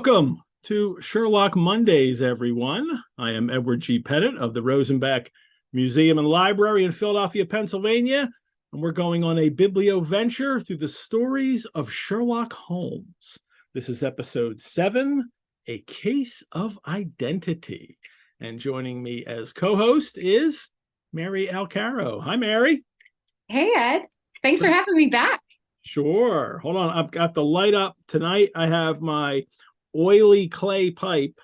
Welcome to Sherlock Mondays, everyone. I am Edward G. Pettit of the Rosenbach Museum and Library in Philadelphia, Pennsylvania, and we're going on a biblio-venture through the stories of Sherlock Holmes. This is episode 7, A Case of Identity. And joining me as co-host is Mary Alcaro. Hi, Mary. Hey, Ed. Thanks for having me back. Sure. Hold on. I've got the light up. Tonight I have my oily clay pipe.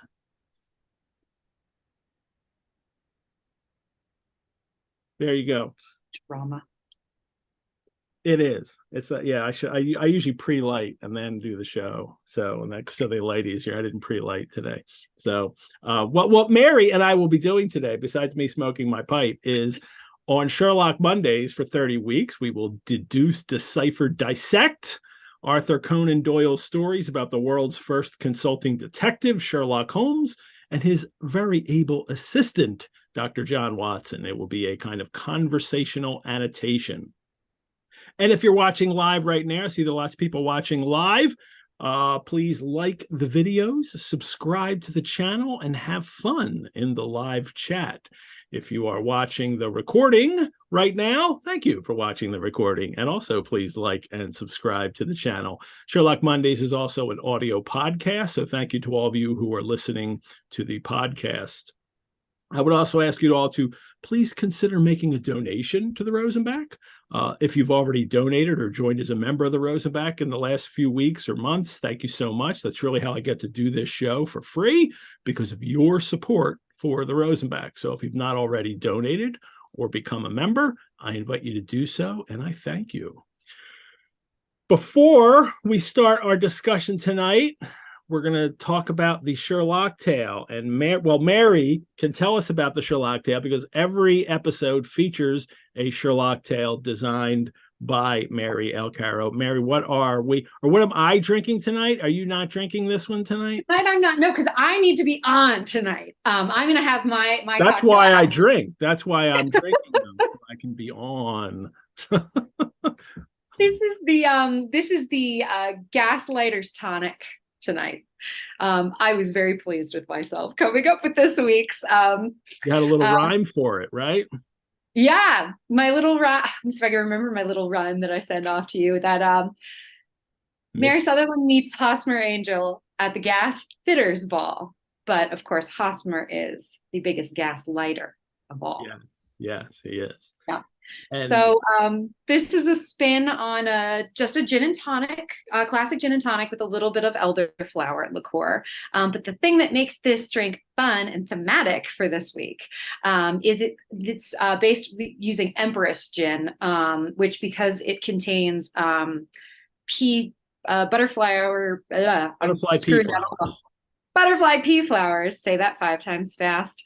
There you go. Drama. It is. It's yeah. I usually pre-light and then do the show. So they light easier. I didn't pre-light today. So what Mary and I will be doing today, besides me smoking my pipe, is on Sherlock Mondays for 30 weeks, we will deduce, decipher, dissect Arthur Conan Doyle's stories about the world's first consulting detective, Sherlock Holmes, and his very able assistant, Dr. John Watson. It will be a kind of conversational annotation. And if you're watching live right now, I see there are lots of people watching live. Please like the videos, subscribe to the channel, and have fun in the live chat. If you are watching the recording right now, thank you for watching the recording. And also, please like and subscribe to the channel. Sherlock Mondays is also an audio podcast, so thank you to all of you who are listening to the podcast. I would also ask you all to please consider making a donation to the Rosenbach. If you've already donated or joined as a member of the Rosenbach in the last few weeks or months, thank you so much. That's really how I get to do this show for free, because of your support for the Rosenbach. So if you've not already donated or become a member, I invite you to do so, and I thank you. Before we start our discussion tonight, we're going to talk about the Sher-locktail. And Mary can tell us about the Sher-locktail, because every episode features a Sher-locktail designed by Mary Alcaro. Mary, what am I drinking tonight? Are you not drinking this one tonight? Tonight I'm not. No, because I need to be on tonight. I'm going to have my That's cocktail why out. I drink. That's why I'm drinking them, so I can be on. This is the Gaslighters tonic tonight. I was very pleased with myself coming up with this week's. You had a little rhyme for it, right? Yeah, my little rhyme. Let me see if I can remember my little rhyme that I sent off to you. That Mary Sutherland meets Hosmer Angel at the Gasfitters Ball, but of course Hosmer is the biggest gaslighter of all. Yes, he is. Yeah. And so this is a spin on just a gin and tonic, classic gin and tonic with a little bit of elderflower liqueur. But the thing that makes this drink fun and thematic for this week is it's based using Empress gin, which, because it contains butterfly pea flowers. Say that 5 times fast.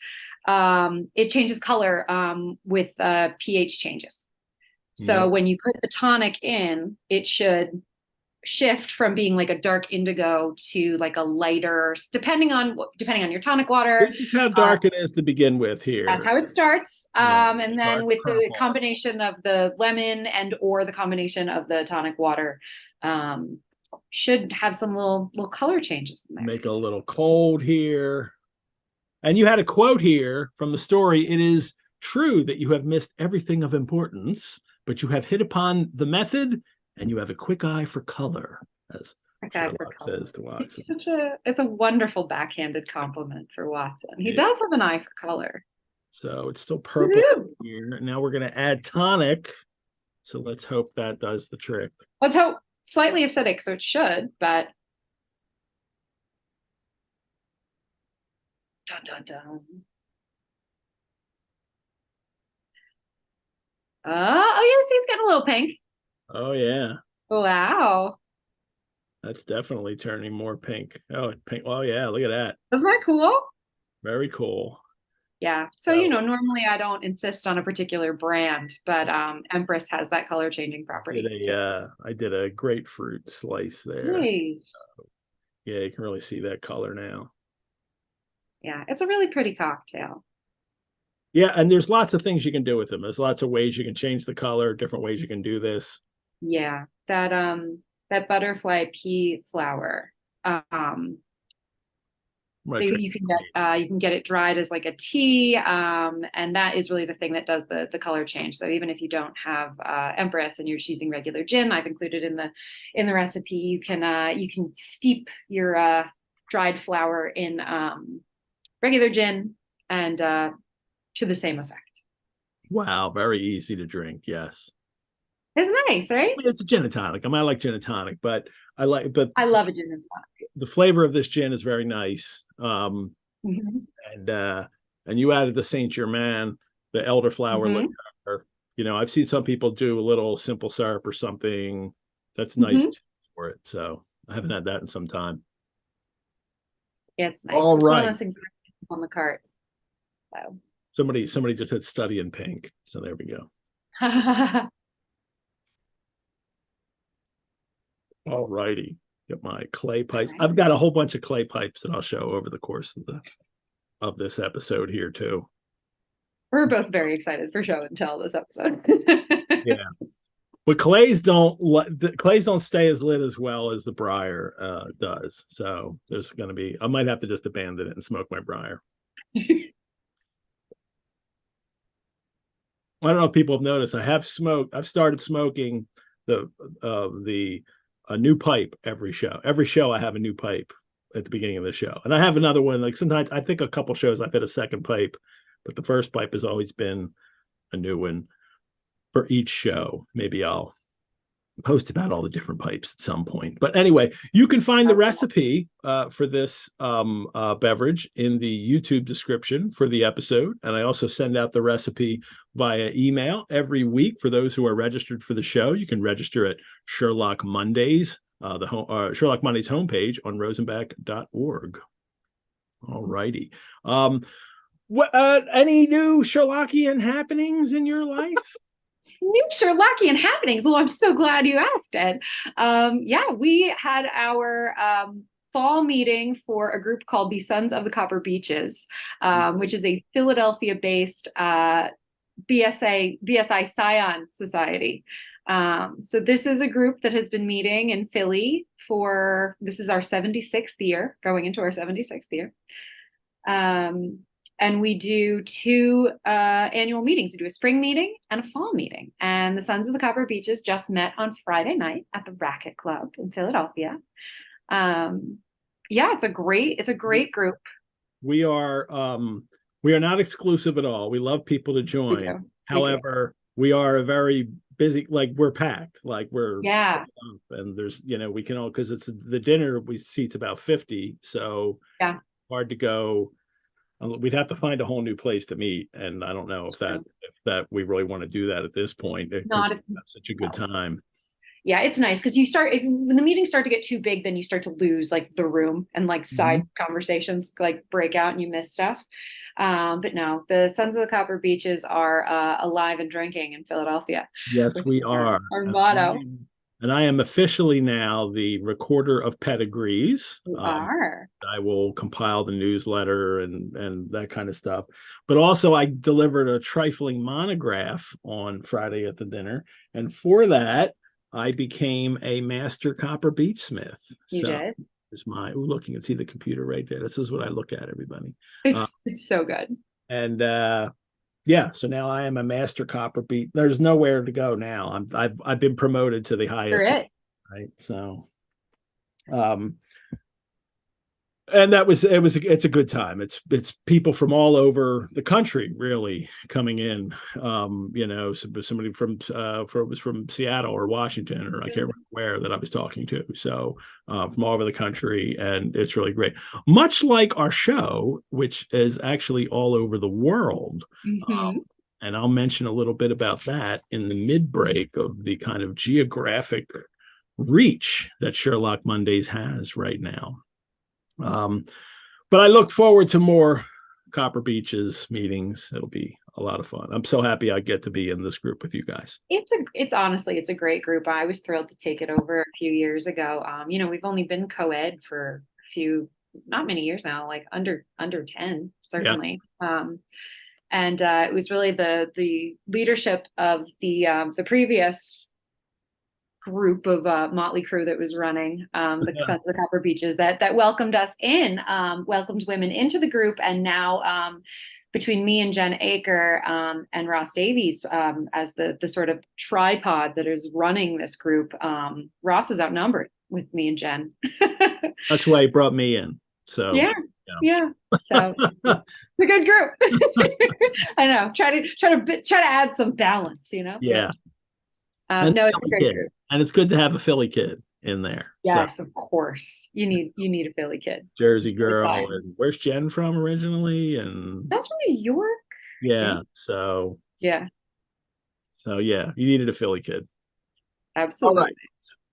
It changes color with pH changes. So when you put the tonic in, it should shift from being like a dark indigo to like a lighter, depending on your tonic water. This is how dark it is to begin with here. That's how it starts. And then with the combination of the lemon and or the combination of the tonic water, should have some little color changes in there. Make a little cold here. And you had a quote here from the story. It is true that you have missed everything of importance, but you have hit upon the method and you have a quick eye for color, as Sherlock says to Watson. It's a wonderful backhanded compliment for Watson. He does have an eye for color. So it's still purple here. Now we're going to add tonic. So let's hope that does the trick. Let's hope. Slightly acidic, so it should, but dun, dun, dun. Oh yeah, see, it's getting a little pink. Oh yeah. Wow. That's definitely turning more pink. Oh, pink. Oh yeah, look at that. Isn't that cool? Very cool. Yeah. So, normally I don't insist on a particular brand, but Empress has that color changing property. I did a grapefruit slice there. Nice. Yeah, you can really see that color now. Yeah, it's a really pretty cocktail. Yeah, and there's lots of things you can do with them. There's lots of ways you can change the color, different ways you can do this. Yeah, that butterfly pea flower I'm So gonna you can get it dried as like a tea, and that is really the thing that does the color change. So even if you don't have Empress and you're just using regular gin, I've included in the recipe. You can steep your dried flower in regular gin and to the same effect. Wow, very easy to drink. Yes. It's nice, right? I mean, it's a gin and tonic. I mean, I like gin and tonic, but I love a gin and tonic. the flavor of this gin is very nice. Mm-hmm. And you added the Saint Germain, the elderflower Mm-hmm. liqueur. You know, I've seen some people do a little simple syrup or something that's nice Mm-hmm. for it. So I haven't had that in some time. Yeah, it's nice. All It's one of right. those things on the cart. So. Somebody just said study in pink. So there we go. All righty. Get my clay pipes. Right. I've got a whole bunch of clay pipes that I'll show over the course of this episode here too. We're both very excited for show and tell this episode. Yeah. But clays don't stay as lit as well as the briar does. So there's going to be, I might have to just abandon it and smoke my briar. I don't know if people have noticed. I've started smoking a new pipe every show. Every show I have a new pipe at the beginning of the show, and I have another one. Like sometimes I think a couple shows I've hit a second pipe, but the first pipe has always been a new one for each show. Maybe I'll post about all the different pipes at some point. But anyway, you can find the recipe for this beverage in the YouTube description for the episode. And I also send out the recipe via email every week for those who are registered for the show. You can register at Sherlock Mondays, Sherlock Mondays homepage on rosenbach.org. All righty. Any new Sherlockian happenings in your life? New Sherlockian happenings. Well, I'm so glad you asked, Ed. Yeah, we had our fall meeting for a group called the Sons of the Copper Beeches, which is a Philadelphia-based BSI Scion Society. So this is a group that has been meeting in Philly this is our 76th year, going into our 76th year. And we do two annual meetings. We do a spring meeting and a fall meeting. And the Sons of the Copper Beeches just met on Friday night at the Racket Club in Philadelphia. Yeah, it's a great group. We are not exclusive at all. We love people to join. However, we are a very busy, like we're packed, like we're and there's we can all, because it's the dinner we seats about 50, so yeah, hard to go. We'd have to find a whole new place to meet, and I don't know if that we really want to do that at this point. Not if that's such a good time. Yeah, it's nice because when the meetings start to get too big, then you start to lose like the room, and like side conversations like break out and you miss stuff. But no, the Sons of the Copper Beeches are alive and drinking in Philadelphia. Yes, we are. Our motto. And I am officially now the recorder of pedigrees. You are. I will compile the newsletter and that kind of stuff. But also I delivered a trifling monograph on Friday at the dinner. And for that, I became a master copper beechsmith. You did? There's look, you can see the computer right there. This is what I look at, everybody. It's so good. And yeah, so now I am a master copper beat. There's nowhere to go now. I've been promoted to the highest. Right. So, and it's a good time. It's people from all over the country really coming in. Somebody from Seattle or Washington, or I can't remember where, that I was talking to. So from all over the country, and it's really great. Much like our show, which is actually all over the world. And I'll mention a little bit about that in the mid-break of the kind of geographic reach that Sherlock Mondays has right now. But I look forward to more Copper Beeches meetings. It'll be a lot of fun. I'm so happy I get to be in this group with you guys. It's honestly a great group. I was thrilled to take it over a few years ago. We've only been co-ed for not many years now, like under 10, certainly. Yeah. And it was really the leadership of the previous group of motley crew that was running the Sons of the Copper Beeches that welcomed us in, welcomed women into the group. And now between me and Jen Aker and Ross Davies as the sort of tripod that is running this group, Ross is outnumbered with me and Jen. That's why he brought me in. So yeah. So it's a good group. I know. Try to add some balance, Yeah. No, it's a great group. And it's good to have a Philly kid in there. Yes, of course. You need a Philly kid. Jersey girl. And where's Jen from originally? And that's from New York. Yeah. So yeah. So yeah, you needed a Philly kid. Absolutely. All right.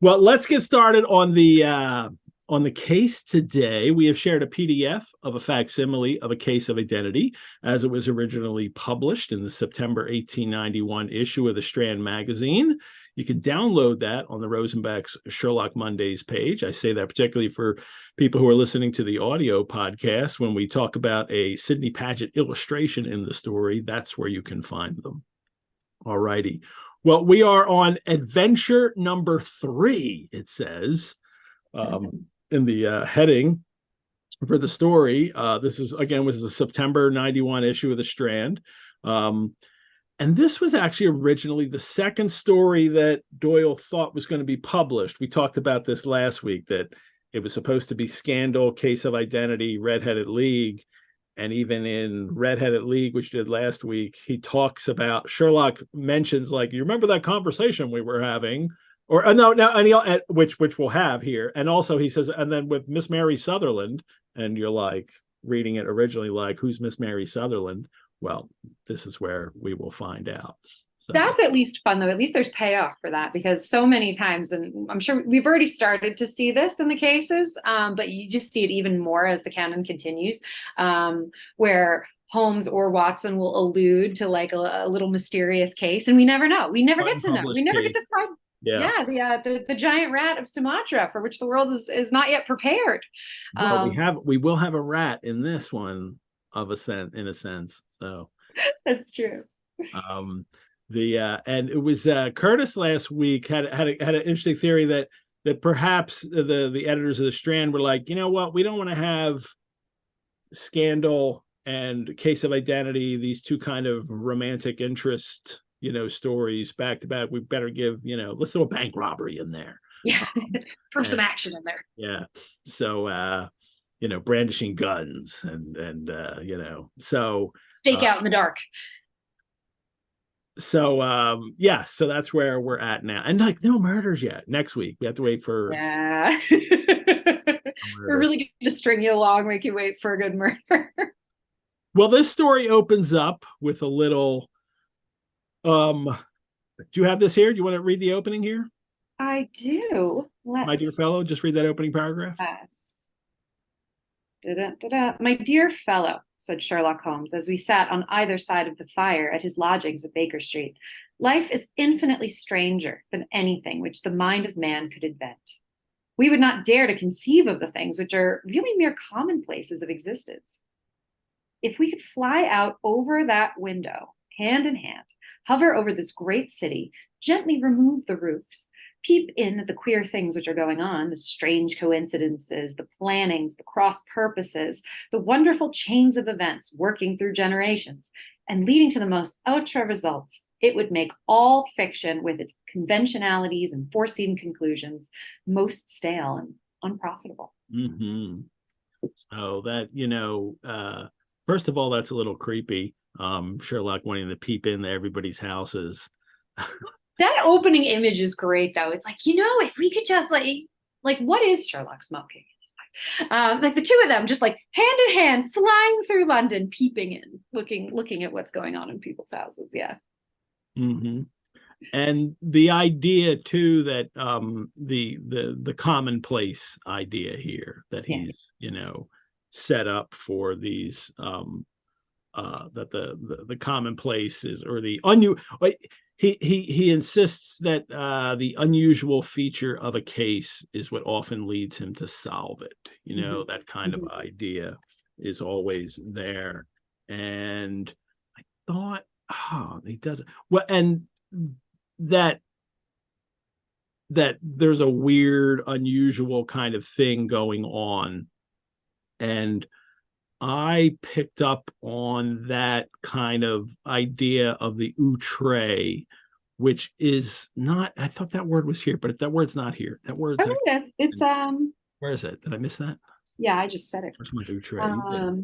Well, let's get started on the case today. We have shared a PDF of a facsimile of a case of identity as it was originally published in the September 1891 issue of the Strand Magazine. You can download that on the Rosenbach's Sherlock Mondays page. I say that particularly for people who are listening to the audio podcast. When we talk about a Sidney Paget illustration in the story, that's where you can find them. All righty. Well, we are on adventure number 3, it says. In the heading for the story. This is, again, was the September 91 issue of the Strand. And this was actually originally the second story that Doyle thought was going to be published. We talked about this last week, that it was supposed to be Scandal, Case of Identity, Red-Headed League. And even in Red-Headed League, which did last week, he talks about, Sherlock mentions, like, you remember that conversation we were having? Or no, and he, which we'll have here. And also he says, and then with Miss Mary Sutherland, and you're like reading it originally, like, who's Miss Mary Sutherland? Well, this is where we will find out. So. That's at least fun, though. At least there's payoff for that, because so many times, and I'm sure we've already started to see this in the cases, but you just see it even more as the canon continues, where Holmes or Watson will allude to like a little mysterious case, and we never know. We never get to know. We never get to find. Yeah, the giant rat of Sumatra, for which the world is not yet prepared. Well, we will have a rat in this one, in a sense. So that's true. And it was Curtis last week had an interesting theory that perhaps the editors of the Strand were like, you know what, we don't want to have Scandal and Case of Identity, these two kind of romantic interest stories back to back. We better give, let's throw a bank robbery in there. Yeah. Throw some action in there. Yeah. So, brandishing guns and so. Stake out in the dark. So, so that's where we're at now. And like, no murders yet. Next week, we have to wait for. Yeah. We're really going to string you along, make you wait for a good murder. Well, this story opens up with a little. Do you have this here? Do you want to read the opening here? I do. My dear fellow, just read that opening paragraph. Yes. My dear fellow, said Sherlock Holmes, as we sat on either side of the fire at his lodgings at Baker Street, life is infinitely stranger than anything which the mind of man could invent. We would not dare to conceive of the things which are really mere commonplaces of existence. If we could fly out over that window, hand in hand, hover over this great city, gently remove the roofs, peep in at the queer things which are going on, the strange coincidences, the plannings, the cross purposes, the wonderful chains of events working through generations, and leading to the most outre results, it would make all fiction with its conventionalities and foreseen conclusions most stale and unprofitable. Mm-hmm. So that, first of all, that's a little creepy. Sherlock wanting to peep into everybody's houses. That opening image is great, though. It's like, if we could just like what is Sherlock smoking? Like the two of them just like hand in hand flying through London, peeping in, looking at what's going on in people's houses. Yeah. Mm-hmm. And the idea too that the commonplace idea here that he's set up for these that the commonplace is, or the he insists that the unusual feature of a case is what often leads him to solve it. Mm-hmm. That kind of idea is always there. And I thought, he doesn't. Well, and that that there's a weird, unusual kind of thing going on. And I picked up on that kind of idea of the outre, which is not, I thought that word was here, but that word's not here. That word's Oh, it's where is it? Did I miss that? yeah, I just said it. Where's my outre?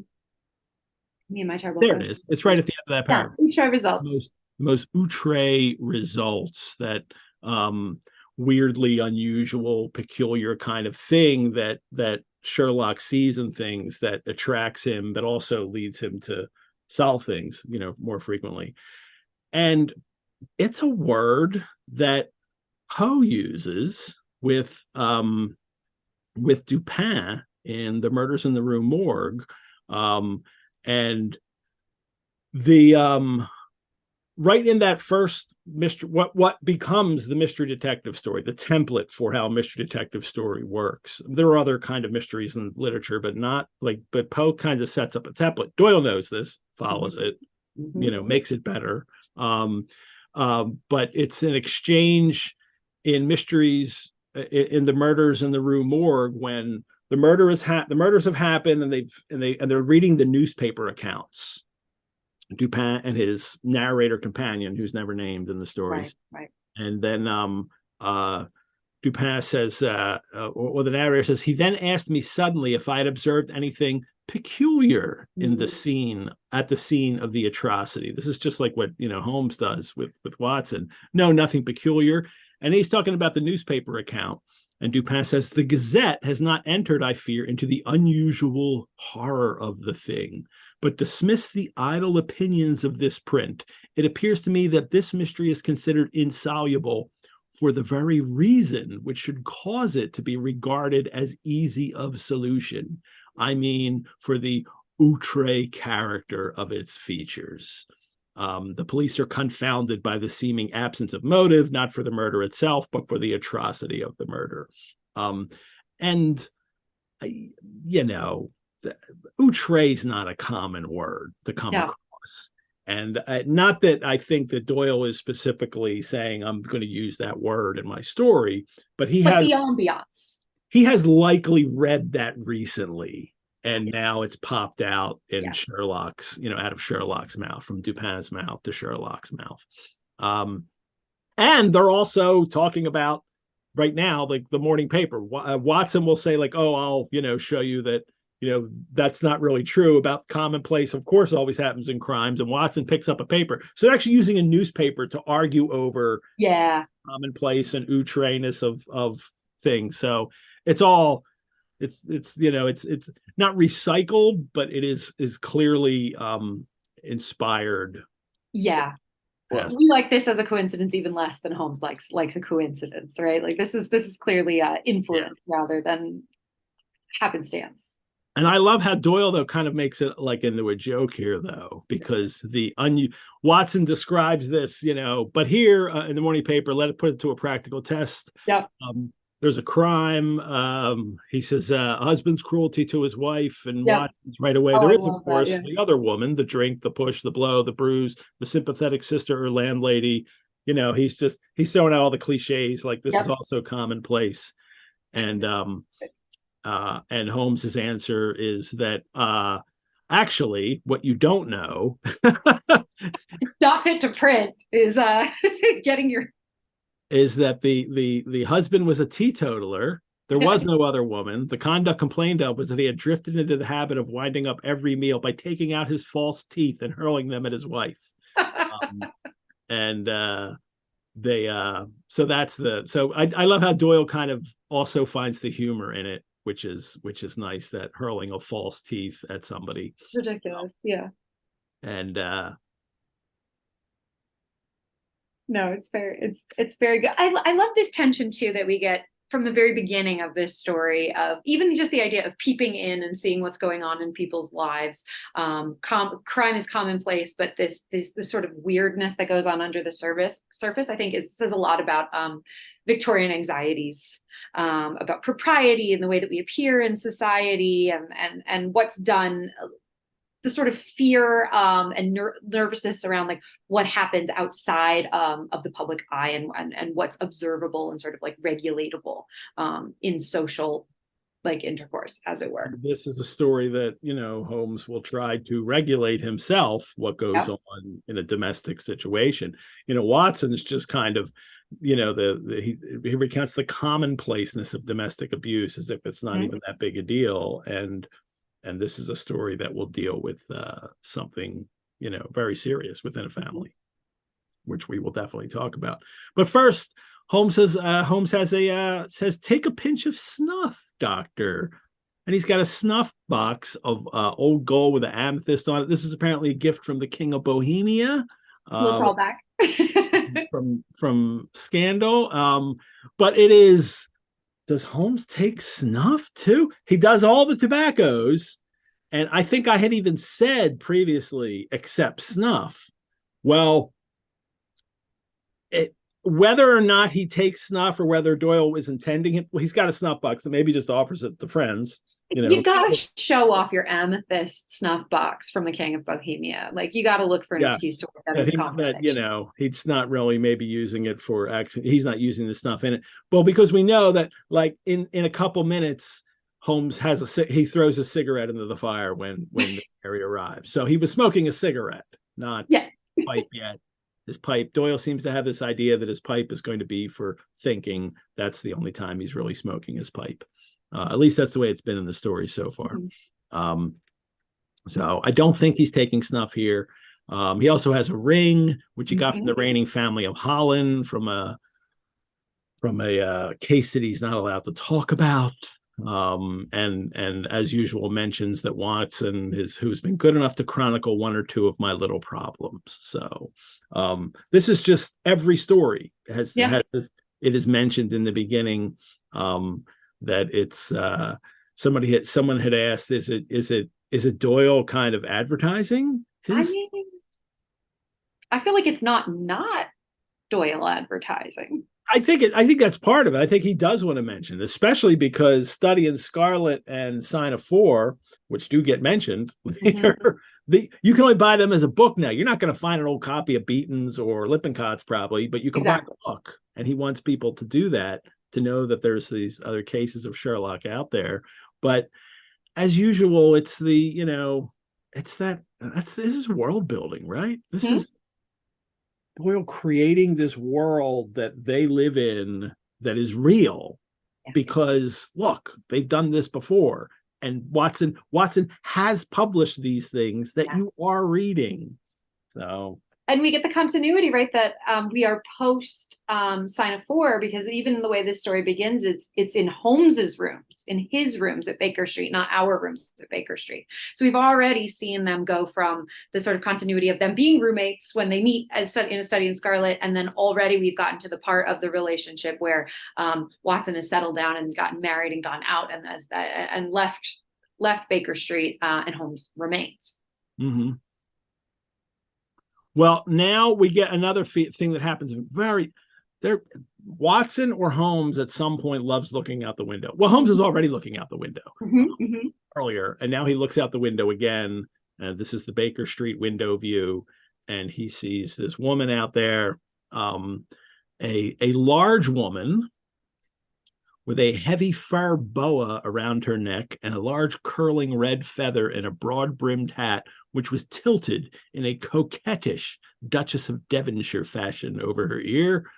Me and my terrible There it is. It's right at the end of that paragraph. Yeah, outre results. The most outre results, that weirdly unusual, peculiar kind of thing that Sherlock sees in things that attracts him, but also leads him to solve things, more frequently. And it's a word that Poe uses with Dupin in The Murders in the Rue Morgue. And the right in that first mystery, what becomes the mystery detective story, the template for how a mystery detective story works. There are other kind of mysteries in literature, but but Poe kind of sets up a template. Doyle knows this, follows it, makes it better. But it's an exchange in mysteries in The Murders in the Rue Morgue, when the murders have happened, and they're reading the newspaper accounts. Dupin and his narrator companion, who's never named in the stories. Right. And then Dupin says, or the narrator says, he then asked me suddenly if I had observed anything peculiar in the scene, at the scene of the atrocity. This is just like what Holmes does with Watson. No, nothing peculiar. And he's talking about the newspaper account. And Dupin says, the Gazette has not entered, I fear, into the unusual horror of the thing, but dismiss the idle opinions of this print. It appears to me that this mystery is considered insoluble for the very reason which should cause it to be regarded as easy of solution. I mean, for the outre character of its features. The police are confounded by the seeming absence of motive, not for the murder itself, but for the atrocity of the murder. Outre is not a common word to come across. And not that I think that Doyle is specifically saying I'm going to use that word in my story, but the ambiance. He has likely read that recently. And now it's popped out in Sherlock's, out of Sherlock's mouth, from Dupin's mouth to Sherlock's mouth. And they're also talking about right now, like the morning paper. Watson will say, like, oh, I'll, show you that, that's not really true about Commonplace. Of course, always happens in crimes. And Watson picks up a paper. So they're actually using a newspaper to argue over Commonplace and outreness of things. So it's all. It's not recycled, but it is clearly inspired. Yeah. Well, we like this as a coincidence even less than Holmes likes a coincidence, right? Like this is clearly influence rather than happenstance. And I love how Doyle, though, kind of makes it like into a joke here, though, because Watson describes this, but here in the morning paper, let it put it to a practical test. Yep. There's a crime. He says a husband's cruelty to his wife, and Watson's right away. There is, of course, the other woman, the drink, the push, the blow, the bruise, the sympathetic sister or landlady. He's throwing out all the cliches, like this is also commonplace. And Holmes's answer is that actually what you don't know not fit to print is getting your is that the husband was a teetotaler. There was no other woman. The conduct complained of was that he had drifted into the habit of winding up every meal by taking out his false teeth and hurling them at his wife. So I love how Doyle kind of also finds the humor in it, which is nice, that hurling of false teeth at somebody. Ridiculous. And no, it's very good. I love this tension too that we get from the very beginning of this story, of even just the idea of peeping in and seeing what's going on in people's lives. Crime is commonplace, but this sort of weirdness that goes on under the surface, I think says a lot about Victorian anxieties, about propriety and the way that we appear in society, and what's done the sort of fear and nervousness around like what happens outside of the public eye and what's observable and sort of like regulatable in social like intercourse, as it were. This is a story that, Holmes will try to regulate himself, what goes on in a domestic situation. Watson's just kind of, he recounts the commonplaceness of domestic abuse as if it's not even that big a deal. And this is a story that will deal with something, very serious within a family, which we will definitely talk about. But first, Holmes says, take a pinch of snuff, doctor. And he's got a snuff box of old gold with an amethyst on it. This is apparently a gift from the King of Bohemia. We'll call back. from Scandal. But it is, does Holmes take snuff too? He does all the tobaccos. And I think I had even said previously, except snuff. Well, whether or not he takes snuff or whether Doyle was intending it, well, he's got a snuff box, so maybe just offers it to friends. You gotta show off your amethyst snuff box from the King of Bohemia. Like, you gotta look for an excuse to work out the conversation. He's not really maybe using it for action. He's not using the snuff in it. Well, because we know that, like, in a couple minutes, Holmes he throws a cigarette into the fire when Mary arrives. So he was smoking a cigarette, not pipe yet. His pipe, Doyle seems to have this idea that his pipe is going to be for thinking. That's the only time he's really smoking his pipe. At least that's the way it's been in the story so far. So I don't think he's taking snuff here. He also has a ring, which he got from the reigning family of Holland from a case that he's not allowed to talk about. And as usual mentions that Watson who's been good enough to chronicle one or two of my little problems. So this is just every story has this. It is mentioned in the beginning that it's someone had asked, is it Doyle kind of advertising his? I feel like it's not Doyle advertising. I think that's part of it. I think he does want to mention, especially because Study in Scarlet and Sign of Four, which do get mentioned later, you can only buy them as a book now. You're not going to find an old copy of Beaton's or Lippincott's probably, but you can buy the book. And he wants people to do that, to know that there's these other cases of Sherlock out there. But as usual, it's this is world building, right? This is Doyle creating this world that they live in that is real, because look, they've done this before, and Watson has published these things that you are reading. So, and we get the continuity, right? That we are post Sign of Four, because even in the way this story begins, it's in Holmes's rooms, in his rooms at Baker Street, not our rooms at Baker Street. So we've already seen them go from the sort of continuity of them being roommates when they meet in a Study in Scarlet, and then already we've gotten to the part of the relationship where Watson has settled down and gotten married and gone out and left Baker Street, and Holmes remains. Well, now we get another thing that happens Watson or Holmes at some point loves looking out the window. Well, Holmes is already looking out the window earlier, and now he looks out the window again. And this is the Baker Street window view, and he sees this woman out there, a large woman with a heavy fur boa around her neck and a large curling red feather in a broad-brimmed hat, which was tilted in a coquettish Duchess of Devonshire fashion over her ear.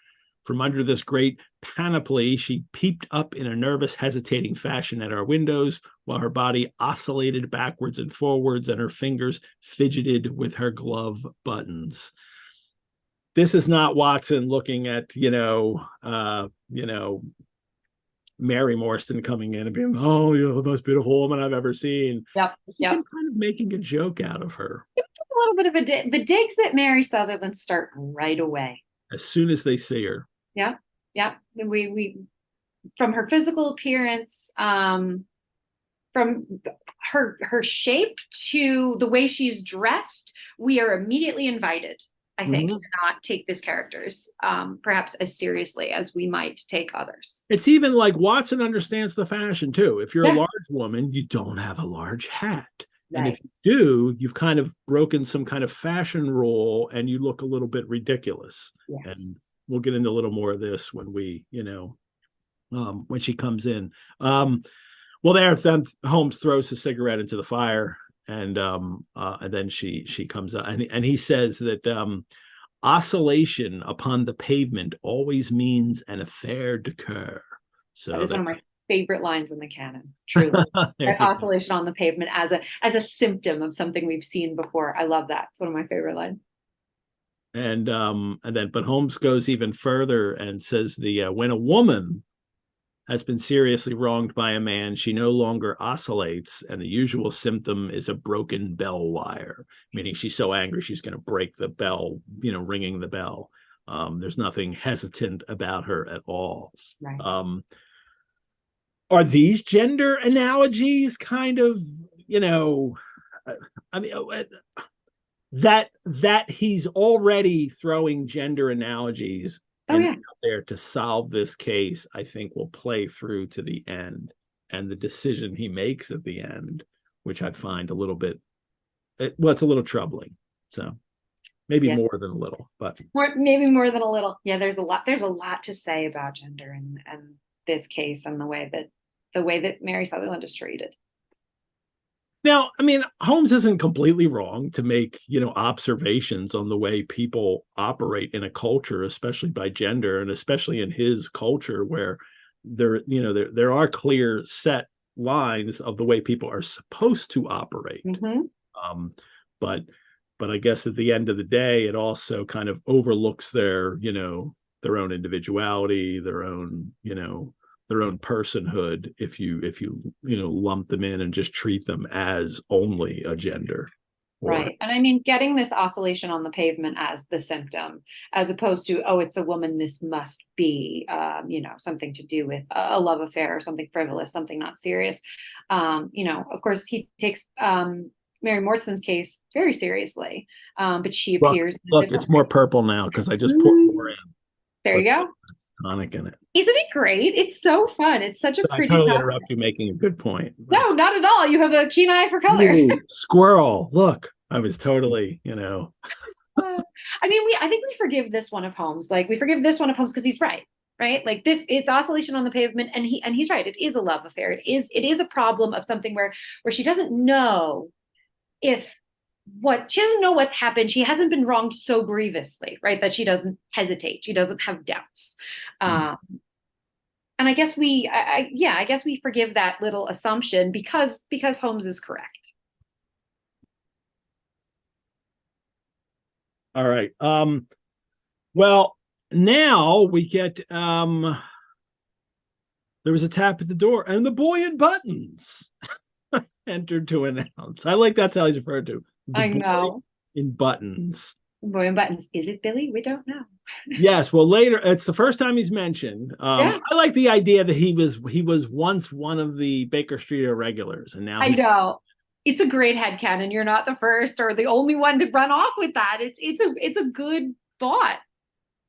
From under this great panoply, she peeped up in a nervous, hesitating fashion at our windows, while her body oscillated backwards and forwards and her fingers fidgeted with her glove buttons. This is not Watson looking at, Mary Morstan coming in and being, oh, you're the most beautiful woman I've ever seen. This is him kind of making a joke out of her. A little bit of a dig. The digs at Mary Sutherland start right away. As soon as they see her. We from her physical appearance, from her shape to the way she's dressed, we are immediately invited, I think, to not take these characters perhaps as seriously as we might take others. It's even like Watson understands the fashion too. If you're a large woman, you don't have a large hat. And if Right. you do, you've kind of broken some kind of fashion rule and you look a little bit ridiculous. Yes. And we'll get into a little more of this when when she comes in. Well, then Holmes throws his cigarette into the fire, and then she comes out, and he says that oscillation upon the pavement always means an affaire de coeur. That So is one of my favorite lines in the canon. Truly, that oscillation on the pavement as a symptom of something we've seen before. I love that. It's one of my favorite lines. But Holmes goes even further and says when a woman has been seriously wronged by a man, she no longer oscillates, and the usual symptom is a broken bell wire, meaning she's so angry she's going to break the bell, ringing the bell. There's nothing hesitant about her at all. Right. Are these gender analogies kind of, I mean, that he's already throwing gender analogies out there to solve this case, I think will play through to the end, and the decision he makes at the end, which I find a little bit, it's a little troubling. So maybe more than a little, but maybe more than a little. Yeah, there's a lot to say about gender and this case and the way that Mary Sutherland is treated. Now, I mean, Holmes isn't completely wrong to make, observations on the way people operate in a culture, especially by gender, and especially in his culture where there are clear set lines of the way people are supposed to operate. Mm-hmm. But I guess at the end of the day, it also kind of overlooks their own individuality, their own personhood if you lump them in and just treat them as only a gender. Right. And I mean, getting this oscillation on the pavement as the symptom, as opposed to, oh, it's a woman, this must be, something to do with a love affair or something frivolous, something not serious. Of course, he takes Mary Mortson's case very seriously, but she appears. Look, it's more purple now because I just poured more in. There you go. Tonic in it. Isn't it great? It's so fun. It's such a pretty. I totally interrupt you making a good point. No, not at all. You have a keen eye for color. Ooh, squirrel. Look, I was totally, I think we forgive this one of Holmes. Like we forgive this one of Holmes because he's right. Right? Like this, it's oscillation on the pavement, and he's right. It is a love affair. It is a problem of something where she doesn't know she doesn't know what's happened. She hasn't been wronged so grievously, right? That she doesn't hesitate. She doesn't have doubts. And I guess I guess we forgive that little assumption because Holmes is correct. All right. Well, now we get there was a tap at the door, and the boy in buttons entered to announce. I like that's how he's referred to. I know. In buttons. Boy in buttons. Is it Billy? We don't know. Yes. Well, later, it's the first time he's mentioned. I like the idea that he was once one of the Baker Street irregulars, and now I know. It's a great headcanon. You're not the first or the only one to run off with that. It's a good thought.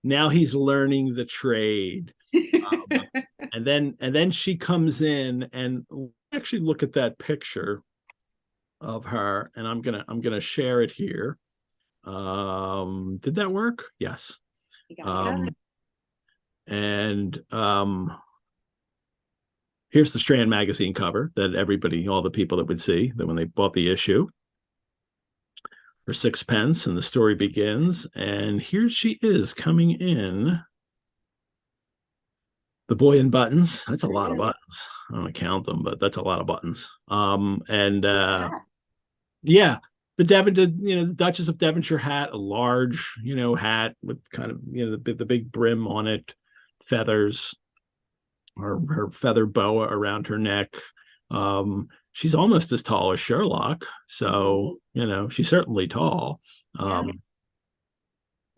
Now he's learning the trade. And then she comes in, and actually look at that picture of her, and I'm gonna share it here. Did that work? Yes. And here's the Strand Magazine cover that all the people that would see that when they bought the issue for 6 pence, and the story begins. And here she is coming in. The boy in buttons. That's a lot of buttons. I don't count them, but that's a lot of buttons. The Duchess of Devonshire hat, a large, hat with kind of, the big brim on it, feathers, her feather boa around her neck. She's almost as tall as Sherlock, so she's certainly tall.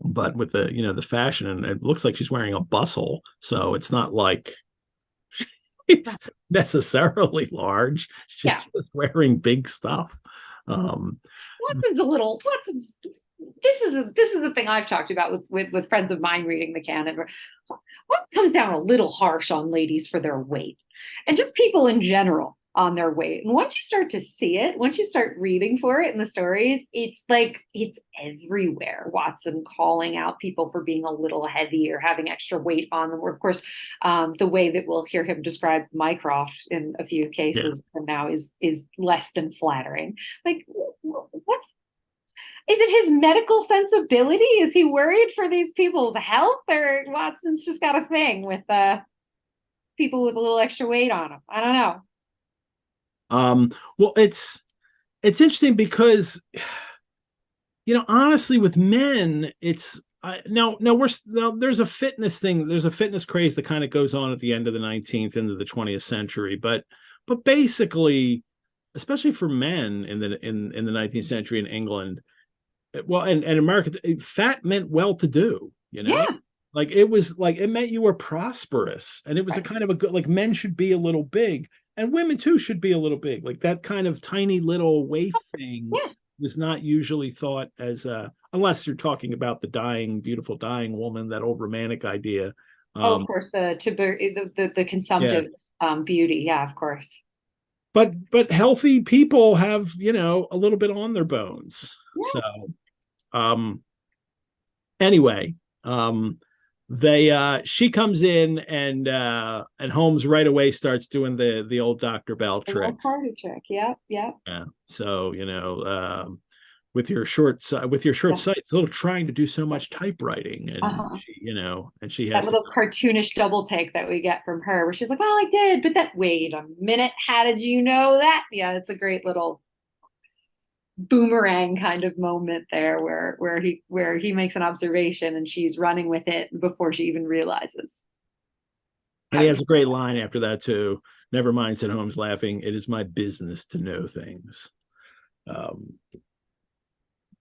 But with the fashion, and it looks like she's wearing a bustle, so it's not like she's necessarily large. She's just wearing big stuff. Watson's this is the thing I've talked about with friends of mine reading the canon. What comes down a little harsh on ladies for their weight, and just people in general. on their weight. And once you start to see it, once you start reading for it in the stories, it's like it's everywhere. Watson calling out people for being a little heavy or having extra weight on them. Or of course, the way that we'll hear him describe Mycroft in a few cases from now is less than flattering. Like, what's is it his medical sensibility? Is he worried for these people's health, or Watson's just got a thing with people with a little extra weight on them? I don't know. Well, it's interesting because, honestly, with men, it's now there's a fitness thing. There's a fitness craze that kind of goes on at the end of the 19th into the 20th century, but basically, especially for men in the 19th century in England, well, and America, fat meant well-to-do, Yeah. like it was like it meant you were prosperous, and it was a kind of a good, like, men should be a little big, and women too should be a little big. Like that kind of tiny little waif thing was not usually thought as unless you're talking about the beautiful dying woman, that old romantic idea. Of course, the consumptive beauty. Yeah, of course. But healthy people have, a little bit on their bones. So anyway, she comes in, and Holmes right away starts doing the old Dr. Bell trick. Party trick. Yeah. So, with your short sight, it's a little trying to do so much typewriting, and she has that little cartoonish double take that we get from her, where she's like, "Well, I did, but wait a minute, how did you know that?" Yeah, it's a great little boomerang kind of moment there, where he makes an observation and she's running with it before she even realizes. And he has a great line after that too. "Never mind," said Holmes, laughing. "It is my business to know things."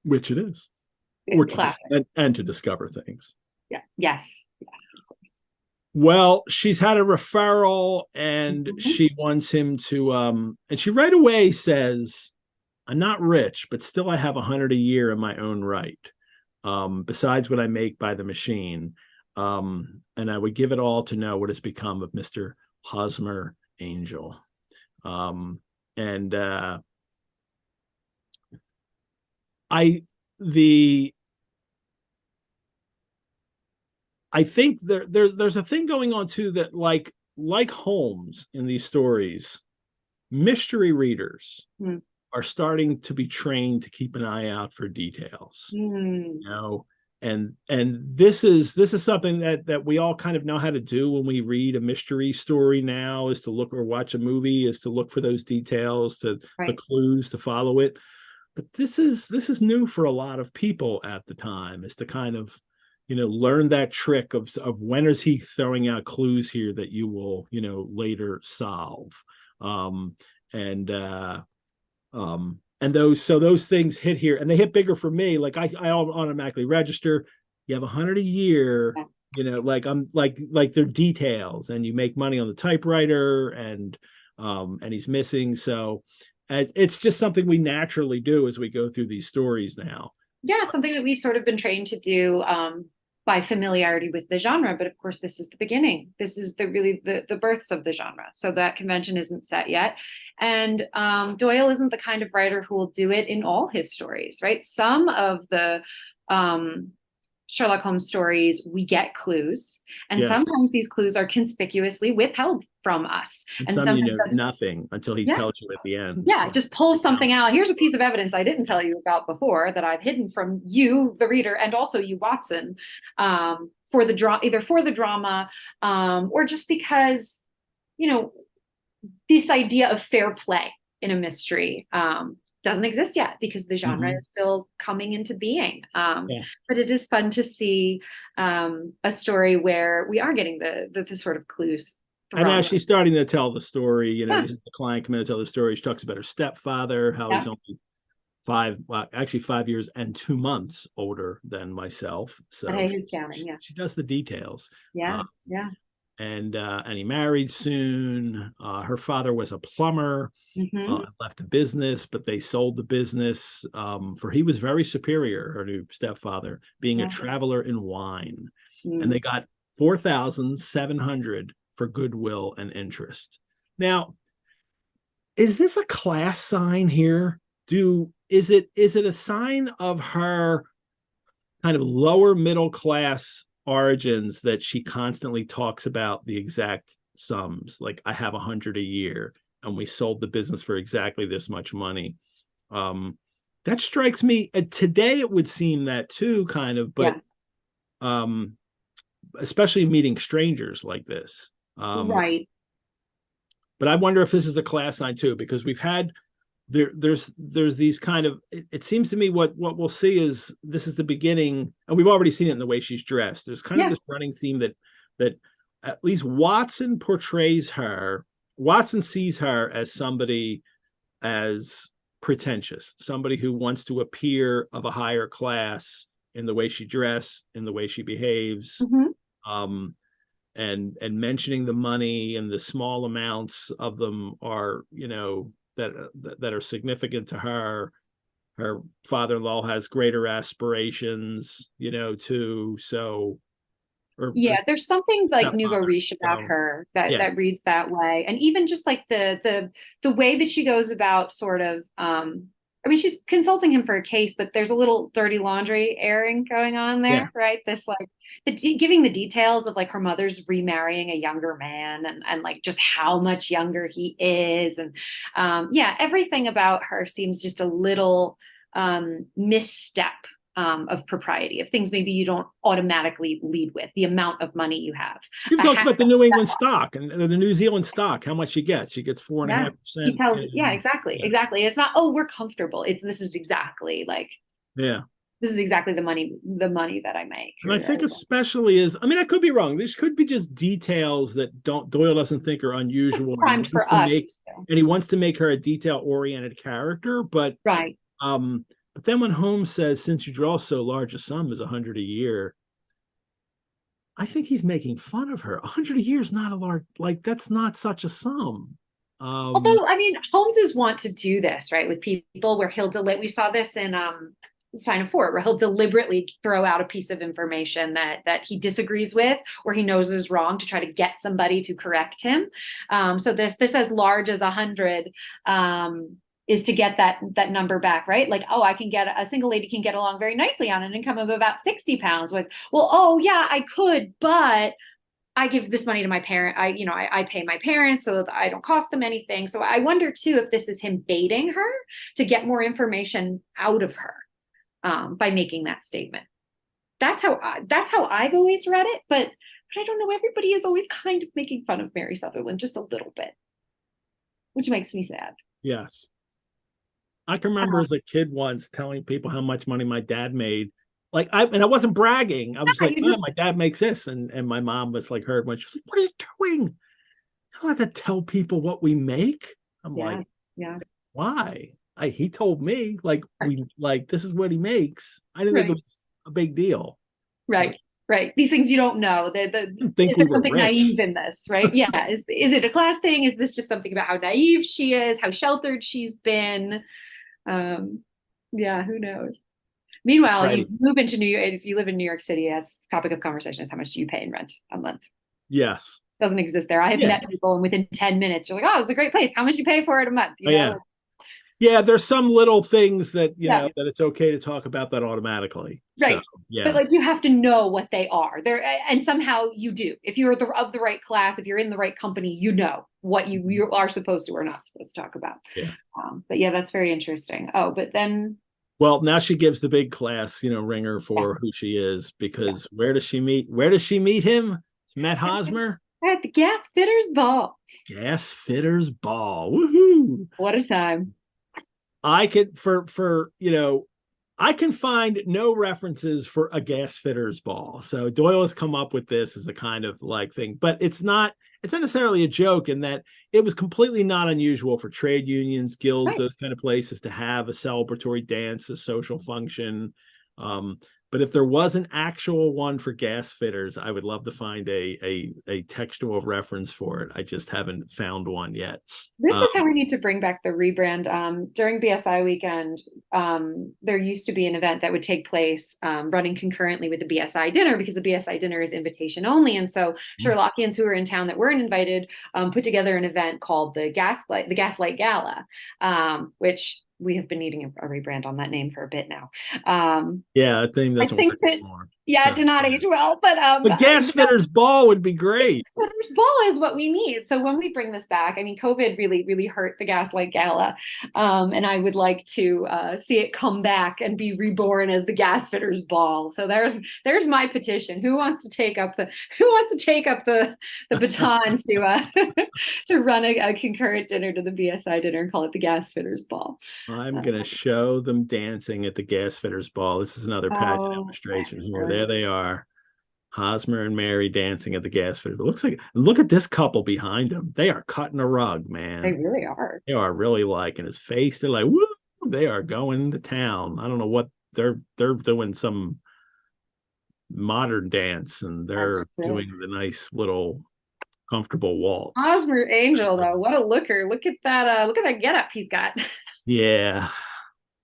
Which it is, and to discover things. Yeah. Yes, of course. Well, she's had a referral, and she wants him to, and she right away says, "I'm not rich, but still I have 100 a year in my own right, besides what I make by the machine. And I would give it all to know what has become of Mr. Hosmer Angel." I think there's a thing going on too, that like Holmes in these stories, mystery readers are starting to be trained to keep an eye out for details. And this is something that we all kind of know how to do when we read a mystery story now, is to look, or watch a movie, is to look for those details, the clues, to follow it. But this is new for a lot of people at the time, is to kind of, learn that trick of when is he throwing out clues here that you will, later solve. And those things hit here, and they hit bigger for me. Like I automatically register. You have 100 a year, like I'm like they're details, and you make money on the typewriter, and he's missing. So it's just something we naturally do as we go through these stories now. Yeah, something that we've sort of been trained to do by familiarity with the genre. But of course, this is the beginning. This is the births of the genre. So that convention isn't set yet. And Doyle isn't the kind of writer who will do it in all his stories, right? Some of the Sherlock Holmes stories, we get clues, and sometimes these clues are conspicuously withheld from us. And sometimes nothing until he tells you at the end. Yeah, just pull something out. Here's a piece of evidence I didn't tell you about before that I've hidden from you, the reader, and also you, Watson, for either for the drama, or just because, this idea of fair play in a mystery doesn't exist yet, because the genre is still coming into being. But it is fun to see a story where we are getting the sort of clues. And as she's starting to tell the story, this is the client coming to tell the story. She talks about her stepfather, how he's only 5 years and 2 months older than myself. So who's counting? Yeah, she does the details. Yeah. And he married soon. Her father was a plumber, left the business, but they sold the business, for he was very superior, her new stepfather, being a traveler in wine. And they got 4,700 for goodwill and interest. Now, is this a class sign here? Is it a sign of her kind of lower middle class origins that she constantly talks about the exact sums? Like, I have 100 a year and we sold the business for exactly this much money. That strikes me today. It would seem that too, kind of, but um, especially meeting strangers like this. Right. But I wonder if this is a class sign too, because we've had there's these kind of, it seems to me what we'll see is this is the beginning, and we've already seen it in the way she's dressed. There's kind of this running theme that at least Watson portrays her. Watson sees her as somebody as pretentious, somebody who wants to appear of a higher class in the way she dressed, in the way she behaves. And mentioning the money and the small amounts of them are, that are significant to her. Her father-in-law has greater aspirations, too. So, there's something like nouveau riche about so, her that reads that way. And even just like the way that she goes about sort of, I mean, she's consulting him for a case, but there's a little dirty laundry airing going on there, right? This like giving the details of like her mother's remarrying a younger man and like just how much younger he is. And everything about her seems just a little misstep of propriety, of things maybe you don't automatically lead with, the amount of money you have. He talks about the New England stock and the New Zealand stock, how much she gets. She gets 4.5%. He tells, exactly. It's not, oh, we're comfortable. This is exactly like, this is exactly the money that I make. And I think especially I mean, I could be wrong. This could be just details that Doyle doesn't think are unusual. Primed for us. And he wants to make her a detail-oriented character, but but then when Holmes says, since you draw so large a sum as 100 a year, I think he's making fun of her. 100 a year is not a large, like, that's not such a sum. Although, I mean, Holmes is wont to do this, right, with people where we saw this in Sign of Fort, where he'll deliberately throw out a piece of information that he disagrees with or he knows is wrong to try to get somebody to correct him. So this as large as 100 is to get that number back, right? Like, oh, a single lady can get along very nicely on an income of about 60 pounds. Like, well, oh yeah, I could, but I give this money to my parent. I pay my parents so that I don't cost them anything. So I wonder too, if this is him baiting her to get more information out of her by making that statement. That's how I've always read it, but I don't know. Everybody is always kind of making fun of Mary Sutherland just a little bit, which makes me sad. Yes. I can remember as a kid once telling people how much money my dad made. Like, I wasn't bragging. I was like, my dad makes this. And my mom was like, heard when she was like, what are you doing? I don't have to tell people what we make. I'm like, why? He told me, like, this is what he makes. I didn't think it was a big deal. Right. So, right. These things you don't know. There's something naive in this, right? Yeah. Is it a class thing? Is this just something about how naive she is, how sheltered she's been? Who knows? Meanwhile, you move into New York. If you live in New York City, that's topic of conversation is how much do you pay in rent a month? Yes. Doesn't exist there. I have met people and within 10 minutes, you're like, oh, it's a great place. How much do you pay for it a month? You know? Yeah, there's some little things that, know, that it's okay to talk about that automatically. Right. So, but like, you have to know what they are there. And somehow you do. If you're of the right class, if you're in the right company, you know what you are supposed to or not supposed to talk about. Yeah. But that's very interesting. Oh, but then. Well, now she gives the big class, ringer for who she is, because where does she meet him? She met Hosmer at the Gasfitters Ball. Gasfitters Ball. Woohoo. What a time. I could I can find no references for a Gasfitters Ball. So Doyle has come up with this as a kind of like thing, but it's not necessarily a joke in that it was completely not unusual for trade unions, guilds, those kind of places to have a celebratory dance, a social function. But if there was an actual one for Gasfitters, I would love to find a textual reference for it. I just haven't found one yet. This is how we need to bring back the rebrand. During BSI weekend, there used to be an event that would take place running concurrently with the BSI dinner, because the BSI dinner is invitation only. And so Sherlockians who were in town that weren't invited put together an event called the Gaslight Gala, which we have been needing a rebrand on that name for a bit now. Yeah, I think that's that more. Yeah, it did not age well, but Gasfitters Ball would be great. Gasfitters Ball is what we need. So when we bring this back, I mean, COVID really hurt the Gaslight Gala, and I would like to see it come back and be reborn as the Gasfitters Ball. So there's my petition. Who wants to take up the baton to to run a concurrent dinner to the BSI dinner and call it the Gasfitters Ball? I'm gonna show them dancing at the Gasfitters Ball. This is another pageant demonstration here. There they are, Hosmer and Mary dancing at the Gasfitters. It looks like, look at this couple behind them. They are cutting a rug, man. They really are. They are really liking his face. They're like, woo! They are going to town. I don't know what they're doing, some modern dance, and they're doing the nice little comfortable waltz. Hosmer Angel, though, what a looker! Look at that getup he's got. Yeah.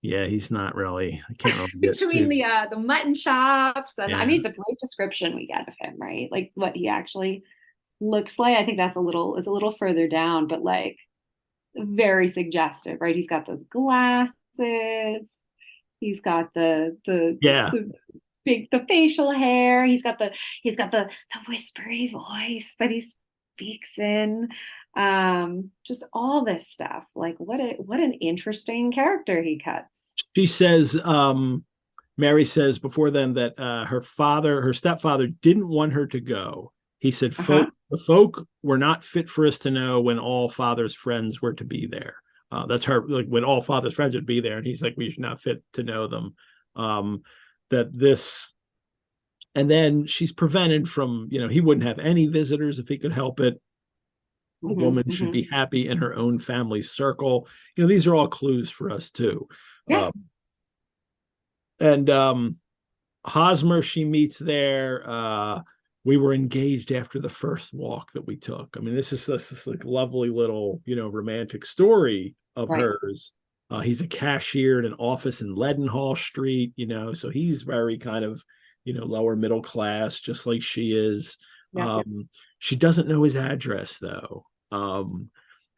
Yeah, he's not really. I can't really get between the mutton chops and I mean, it's a great description we get of him, right? Like what he actually looks like. I think it's a little further down, but like very suggestive, right? He's got those glasses. He's got the facial hair. He's got the whispery voice that he speaks in. Just all this stuff. Like what an interesting character he cuts. She says, Mary says before then that her stepfather didn't want her to go. He said, the folk were not fit for us to know when all father's friends were to be there. That's her, like when all father's friends would be there. And he's like, we should not fit to know them. And then she's prevented from, he wouldn't have any visitors if he could help it. A woman should be happy in her own family circle. These are all clues for us too. Yeah. Hosmer, she meets there. We were engaged after the first walk that we took. I mean, this is this like lovely little, romantic story of hers. He's a cashier in an office in Leadenhall Street, so he's very kind of, lower middle class, just like she is. She doesn't know his address though.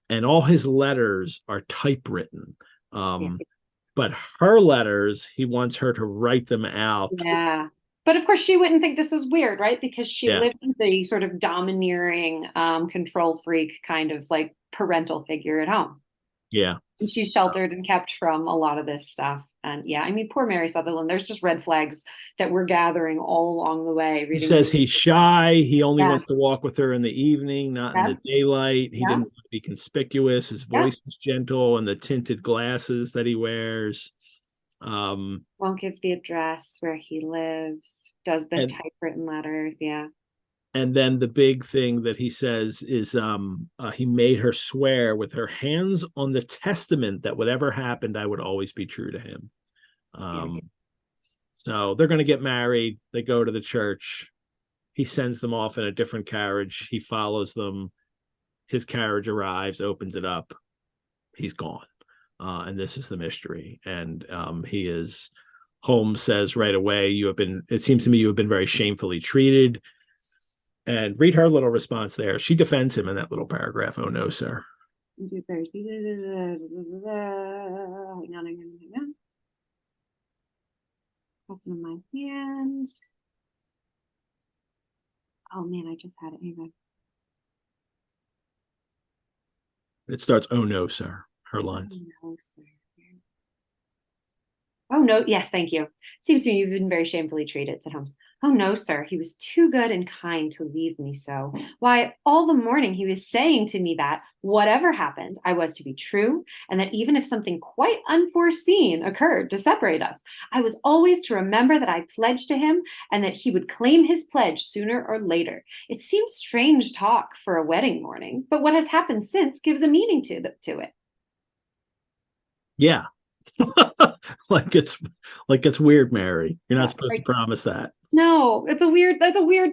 And all his letters are typewritten. But her letters, he wants her to write them out. Yeah. But of course, she wouldn't think this is weird, right? Because she lived with the sort of domineering, control freak kind of like parental figure at home. Yeah. And she's sheltered and kept from a lot of this stuff. And yeah, I mean, poor Mary Sutherland, there's just red flags that we're gathering all along the way. He says he's shy. He only wants to walk with her in the evening, not in the daylight. He didn't want to be conspicuous. His voice was gentle, and the tinted glasses that he wears. Won't give the address where he lives, does the typewritten letters. Yeah. And then the big thing that he says is he made her swear with her hands on the testament that whatever happened, I would always be true to him. So they're going to get married. They go to the church. He sends them off in a different carriage. He follows them. His carriage arrives, opens it up. He's gone. And this is the mystery. And Holmes says right away, it seems to me you have been very shamefully treated. And read her little response there. She defends him in that little paragraph. Oh, no, sir. Hang on. Open my hands. Oh, man, I just had it. Hang on. It starts, oh, no, sir. Her lines. Oh, no, sir. Oh, no. Yes, thank you. Seems to me you've been very shamefully treated, said Holmes. Oh, no, sir. He was too good and kind to leave me so. Why, all the morning he was saying to me that, whatever happened, I was to be true, and that even if something quite unforeseen occurred to separate us, I was always to remember that I pledged to him, and that he would claim his pledge sooner or later. It seems strange talk for a wedding morning, but what has happened since gives a meaning to it. Yeah. like it's weird, Mary. You're not supposed to Like, promise that. no, that's a weird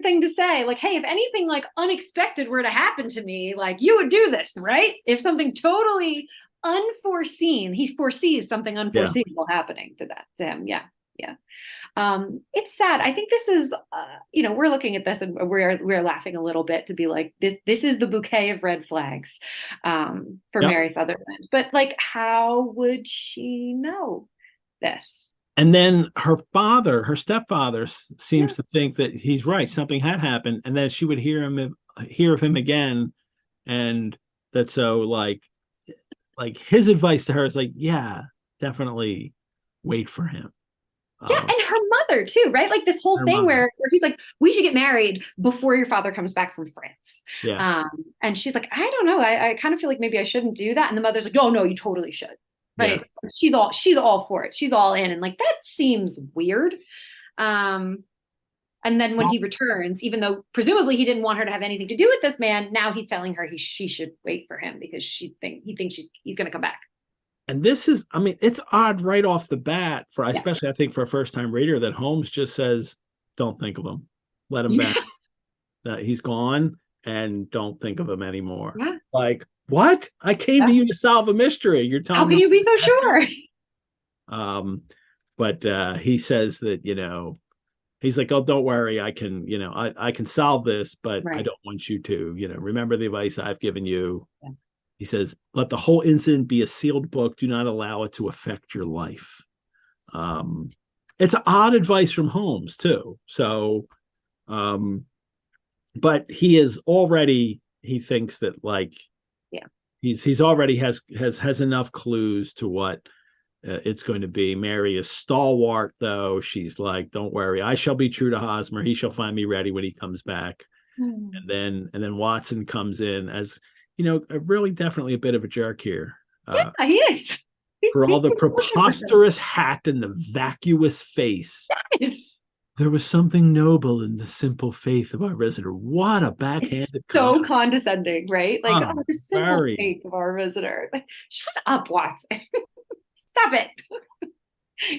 thing to say. Like, hey, if anything like unexpected were to happen to me, like you would do this, right? If something totally unforeseen, he foresees something Yeah. unforeseeable happening to him. Yeah. Yeah. It's sad. I think this is, we're looking at this and we're laughing a little bit to be like, this is the bouquet of red flags, for Yep. Mary Sutherland. But like, how would she know this? And then her stepfather seems Yeah. to think that he's right. Something had happened, and then she would hear of him again, and that so like his advice to her is like, yeah, definitely wait for him. Yeah, and her mother too, right? Like this whole Her thing mother. where he's like, "We should get married before your father comes back from France." Yeah. And she's like, "I don't know. I kind of feel like maybe I shouldn't do that." And the mother's like, "Oh no, you totally should." Yeah. Right? She's all for it. She's all in, and like that seems weird. Um, and then when he returns, even though presumably he didn't want her to have anything to do with this man, now he's telling her she should wait for him because he thinks he's going to come back. And this is, I mean, it's odd right off the bat for, Yeah. especially I think for a first time reader, that Holmes just says, don't think of him, let him back. That he's gone and don't think of him anymore. Yeah. Like, what? I came to you to solve a mystery. You're telling How can me you be so sure? But he says that, he's like, oh, don't worry, I can, I can solve this, but I Right. don't want you to, remember the advice I've given you. Yeah. He says, let the whole incident be a sealed book. Do not allow it to affect your life. It's odd advice from Holmes too. So, but he thinks that like, Yeah, he's already has enough clues to what it's going to be. Mary is stalwart though. She's like, don't worry, I shall be true to Hosmer. He shall find me ready when he comes back. And then Watson comes in as, really definitely a bit of a jerk here. yeah, he is. For all the preposterous hat and the vacuous face. Yes. There was something noble in the simple faith of our visitor. What a backhanded It's so comment. condescending, right? Like, Oh, the simple very. faith of our visitor. Like, shut up, Watson. Stop it.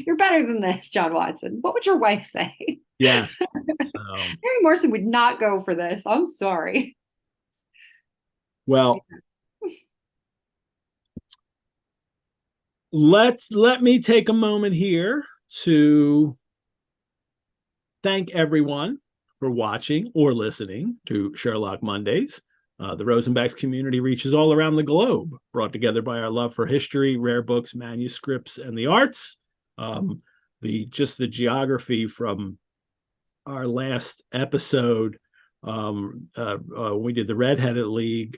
You're better than this, John Watson. What would your wife say? Yes. So. Mary Morrison would not go for this. I'm sorry. Well, let me take a moment here to thank everyone for watching or listening to Sherlock Mondays. The Rosenbach's community reaches all around the globe, brought together by our love for history, rare books, manuscripts, and the arts. The geography from our last episode, we did the Redheaded League,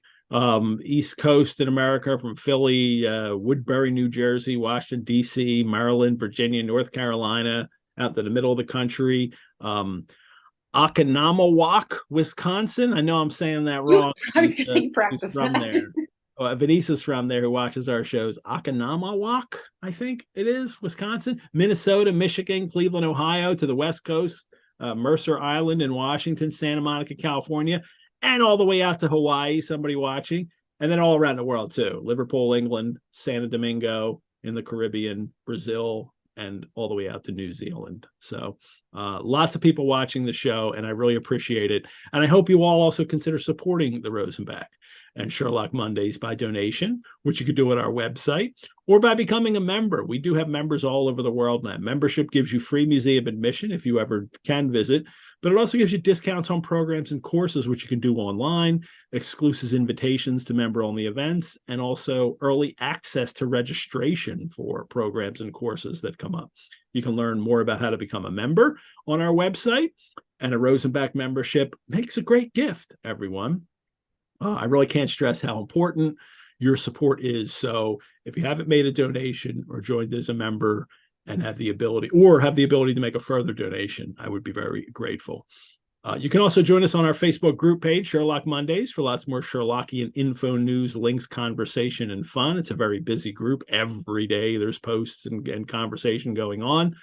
East Coast in America from Philly, Woodbury, New Jersey, Washington, D.C., Maryland, Virginia, North Carolina, out to the middle of the country. Oconomowoc, Wisconsin. I know I'm saying that wrong. I was going to practice from that. there. Venice's from there, who watches our shows. Oconomowoc, I think it is, Wisconsin. Minnesota, Michigan, Cleveland, Ohio, to the West Coast, Mercer Island in Washington, Santa Monica, California, and all the way out to Hawaii, somebody watching. And then all around the world, too. Liverpool, England, Santo Domingo, in the Caribbean, Brazil, and all the way out to New Zealand. So lots of people watching the show, and I really appreciate it. And I hope you all also consider supporting the Rosenbach and Sherlock Mondays by donation, which you could do at our website, or by becoming a member. We do have members all over the world, and that membership gives you free museum admission if you ever can visit, but it also gives you discounts on programs and courses, which you can do online, exclusive invitations to member-only events, and also early access to registration for programs and courses that come up. You can learn more about how to become a member on our website, and a Rosenbach membership makes a great gift, everyone. I really can't stress how important your support is. So if you haven't made a donation or joined as a member and have the ability to make a further donation, I would be very grateful. You can also join us on our Facebook group page, Sherlock Mondays, for lots more Sherlockian info, news, links, conversation, and fun. It's a very busy group. Every day there's posts and conversation going on.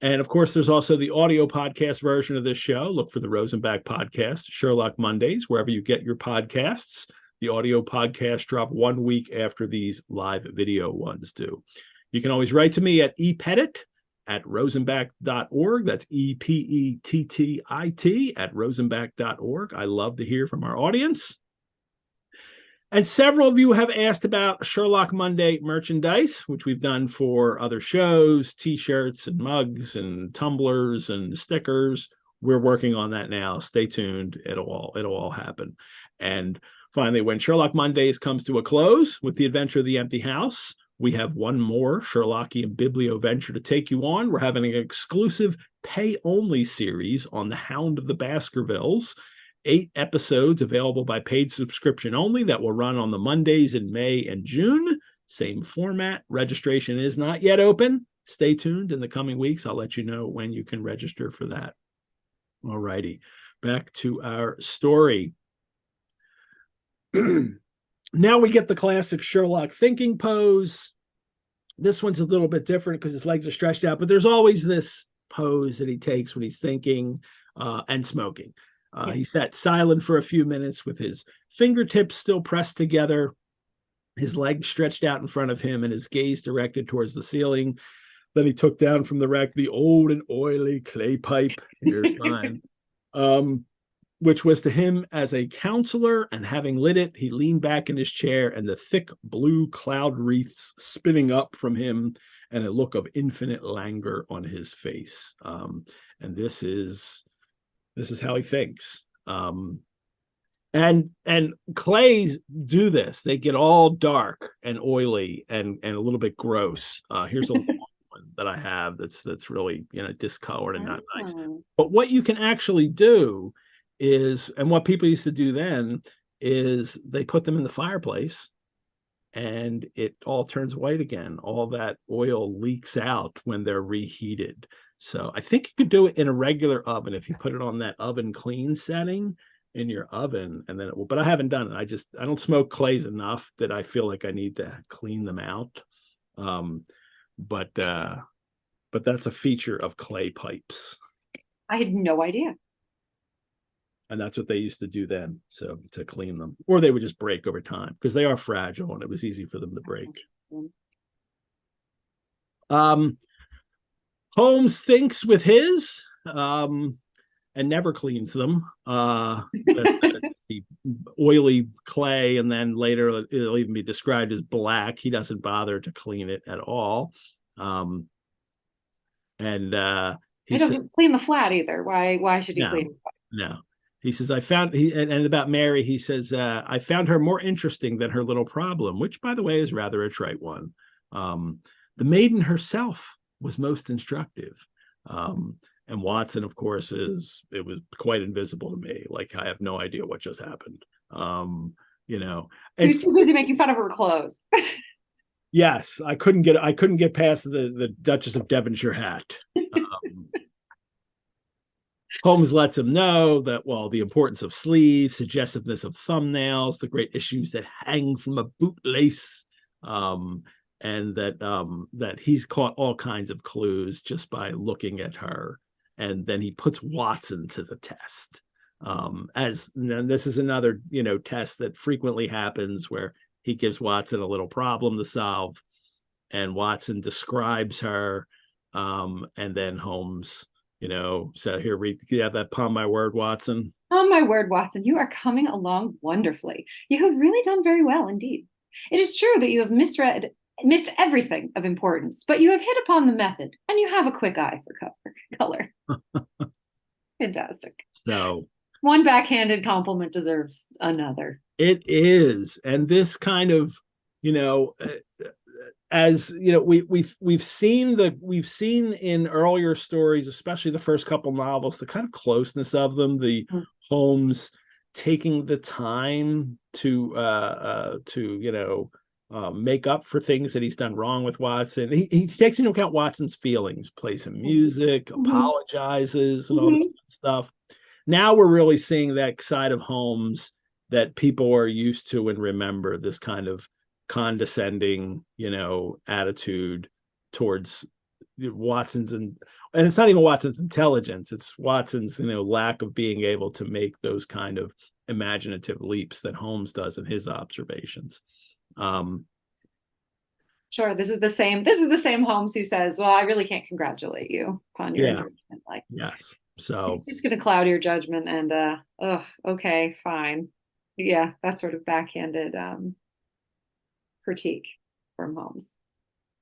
And of course, there's also the audio podcast version of this show. Look for the Rosenbach podcast, Sherlock Mondays, wherever you get your podcasts. The audio podcasts drop 1 week after these live video ones do. You can always write to me at epettit@rosenbach.org. That's EPETTIT at rosenbach.org. I love to hear from our audience. And several of you have asked about Sherlock Monday merchandise, which we've done for other shows, t-shirts and mugs and tumblers and stickers. We're working on that now. Stay tuned. It'll all happen. And finally, when Sherlock Mondays comes to a close with The Adventure of the Empty House, we have one more Sherlockian biblio venture to take you on. We're having an exclusive pay-only series on the Hound of the Baskervilles. 8 episodes available by paid subscription only that will run on the Mondays in May and June. Same format. Registration is not yet open. Stay tuned in the coming weeks. I'll let you know when you can register for that. All righty. Back to our story. Now we get the classic Sherlock thinking pose. This one's a little bit different because his legs are stretched out, but there's always this pose that he takes when he's thinking and smoking. He sat silent for a few minutes with his fingertips still pressed together, his legs stretched out in front of him, and his gaze directed towards the ceiling. Then he took down from the rack the old and oily clay pipe, here's mine, which was to him as a counselor, and having lit it, he leaned back in his chair, and the thick blue cloud wreaths spinning up from him, and a look of infinite languor on his face. And this is how he thinks. And clays do this. They get all dark and oily and a little bit gross. Here's a long one that I have that's really, discolored and not nice. But what you can actually do is, and what people used to do then, is they put them in the fireplace and it all turns white again. All that oil leaks out when they're reheated. So I think you could do it in a regular oven if you put it on that oven clean setting in your oven, and then it will. But I haven't done it. I don't smoke clays enough that I feel like I need to clean them out. But that's a feature of clay pipes. I had no idea. And that's what they used to do then, so to clean them, or they would just break over time because they are fragile, and it was easy for them to break. Holmes thinks with his and never cleans them. The oily clay, and then later it'll even be described as black. He doesn't bother to clean it at all. He doesn't clean the flat either. Why should he clean the flat? No. He says, and about Mary, he says, I found her more interesting than her little problem, which, by the way, is rather a trite one. The maiden herself was most instructive. And Watson, of course, it was quite invisible to me. Like, I have no idea what just happened. It's too busy making fun of her clothes. Yes, I couldn't get past the Duchess of Devonshire hat. Holmes lets him know that, the importance of sleeves, suggestiveness of thumbnails, the great issues that hang from a bootlace, and that he's caught all kinds of clues just by looking at her. And then he puts Watson to the test. And this is another, test that frequently happens where he gives Watson a little problem to solve, and Watson describes her, and then Holmes, so here, you have that "Upon my word, Watson." On my word, Watson, you are coming along wonderfully. You have really done very well indeed. It is true that you have missed everything of importance, but you have hit upon the method, and you have a quick eye for color. Fantastic. So one backhanded compliment deserves another. It is, and this kind of, as we've seen in earlier stories, especially the first couple novels, the kind of closeness of them, the Holmes taking the time to make up for things that he's done wrong with Watson. He takes into account Watson's feelings, plays some music, apologizes, and all this stuff. Now we're really seeing that side of Holmes that people are used to and remember, this kind of condescending, attitude towards Watson's, and it's not even Watson's intelligence, it's Watson's, lack of being able to make those kind of imaginative leaps that Holmes does in his observations. Sure. This is the same Holmes who says, well, I really can't congratulate you upon your Yeah. engagement. Like, Yes. So, it's just going to cloud your judgment and, oh, okay, fine. Yeah, that sort of backhanded critique from Holmes.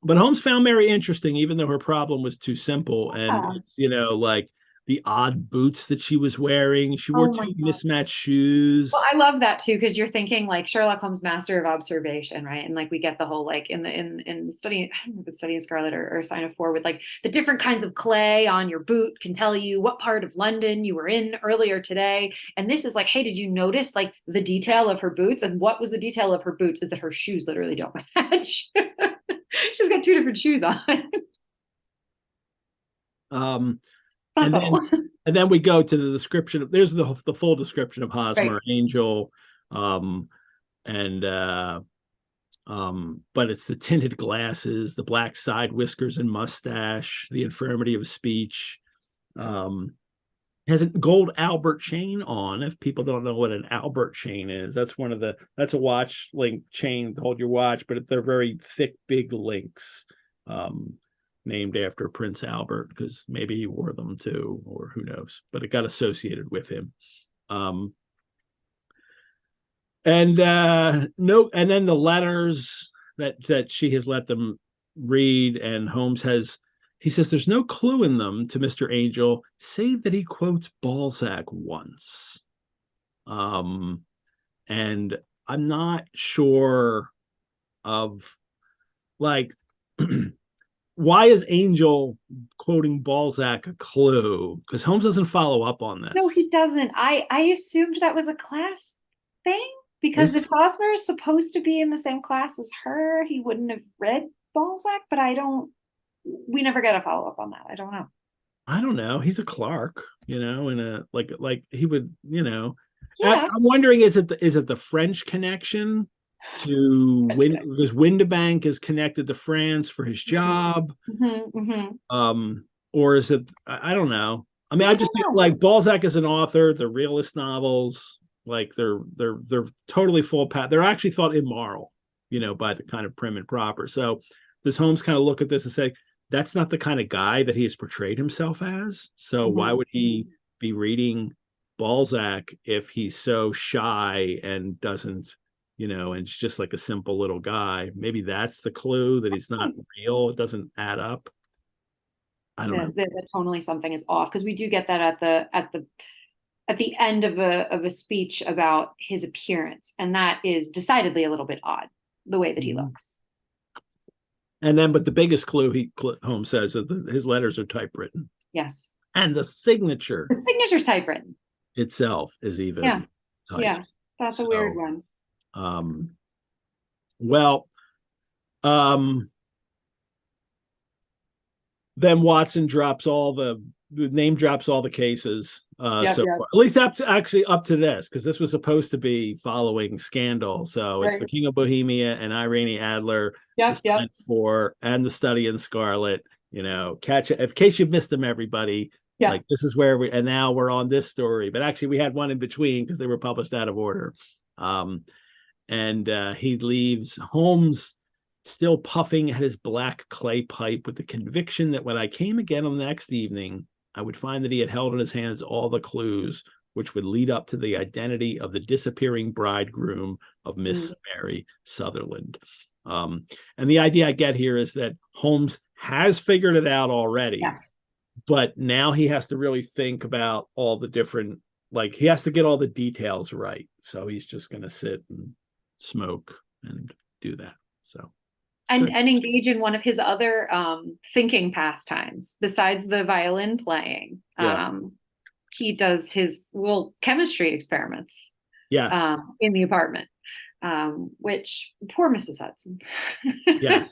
but Holmes found Mary interesting, even though her problem was too simple. And Yeah. it's, like the odd boots that she was wearing. She wore Oh my two God. mismatched Well, shoes. I love that too, because you're thinking like Sherlock Holmes, master of observation, right? And like we get the whole like in studying, I don't know if it's studying Scarlet or Sign of Four, with like the different kinds of clay on your boot can tell you what part of London you were in earlier today. And this is like, hey, did you notice like the detail of her boots? And what was the detail of her boots is that her shoes literally don't match. She's got two different shoes on. Um, That's and then all. and then we go to the description of there's the full description of Right. Hosmer Angel, and but it's the tinted glasses, the black side whiskers and mustache, the infirmity of speech. Has a gold Albert chain on. If people don't know what an Albert chain is, that's a watch link chain to hold your watch, but they're very thick, big links, named after Prince Albert because maybe he wore them too, or who knows. But it got associated with him. Um, and then the letters that she has let them read, and Holmes has he says there's no clue in them to Mr. Angel, save that he quotes Balzac once. And I'm not sure of like why is Angel quoting Balzac a clue? Because Holmes doesn't follow up on No, this. he doesn't. I assumed that was a class thing because Is if it? Hosmer is supposed to be in the same class as her, he wouldn't have read Balzac, but I don't, we never get a follow up on that. I don't know. I don't know. He's a clerk, in a like he would, Yeah. I'm wondering is it the French connection to French Win connection. because Windibank is connected to France for his job. Mm-hmm. Or is it I don't know. I mean, Yeah, I I just don't think know. like Balzac is an author, the realist novels, like they're totally full of they're actually thought immoral, by the kind of prim and proper. So does Holmes kind of look at this and say, that's not the kind of guy that he has portrayed himself as. So why Mm-hmm. would he be reading Balzac if he's so shy and doesn't, and it's just like a simple little guy? Maybe that's the clue that he's not real. It doesn't add up. I don't know. The tonally something is off because we do get that at the end of a speech about his appearance, and that is decidedly a little bit odd, the way that he Mhm. looks. And then, but the biggest clue Holmes says is that his letters are typewritten, Yes. and the signature The signature's typewritten. itself is Yeah. even Yeah. typed. That's a weird So, one. um, well, um, then Watson drops all the name drops all the cases Yep. so Yep. far, at least up to this, because this was supposed to be following Scandal. So it's Right. the King of Bohemia and Irene Adler, the Yep. Yep. Silent Four, and the Study in Scarlet. Catch it in case you've missed them, everybody. Yeah. Like this is where and now we're on this story, but actually we had one in between because they were published out of order. And he leaves Holmes still puffing at his black clay pipe with the conviction that when I came again on the next evening, I would find that he had held in his hands all the clues which would lead up to the identity of the disappearing bridegroom of Miss Mm. Mary Sutherland. And the idea I get here is that Holmes has figured it out already, Yes. but now he has to really think about all the different, like he has to get all the details right. So he's just going to sit and smoke and do that. So it's And good. engage in one of his other thinking pastimes besides the violin playing. Yeah. He does his little chemistry experiments Yes. in the apartment, which poor Mrs. Hudson. Yes.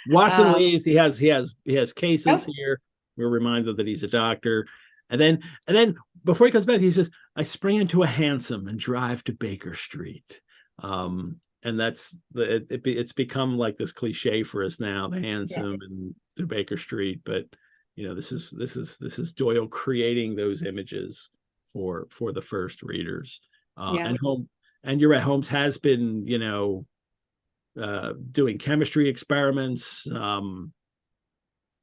Watson um, leaves. He has cases oh, here. We're reminded that he's a doctor. And then before he comes back, he says, I spring into a hansom and drive to Baker Street. And that's it's become like this cliche for us now, the yeah, hansom and the Baker Street. But this is Doyle creating those images for the first readers. yeah, And you're right, Holmes has been, doing chemistry experiments. And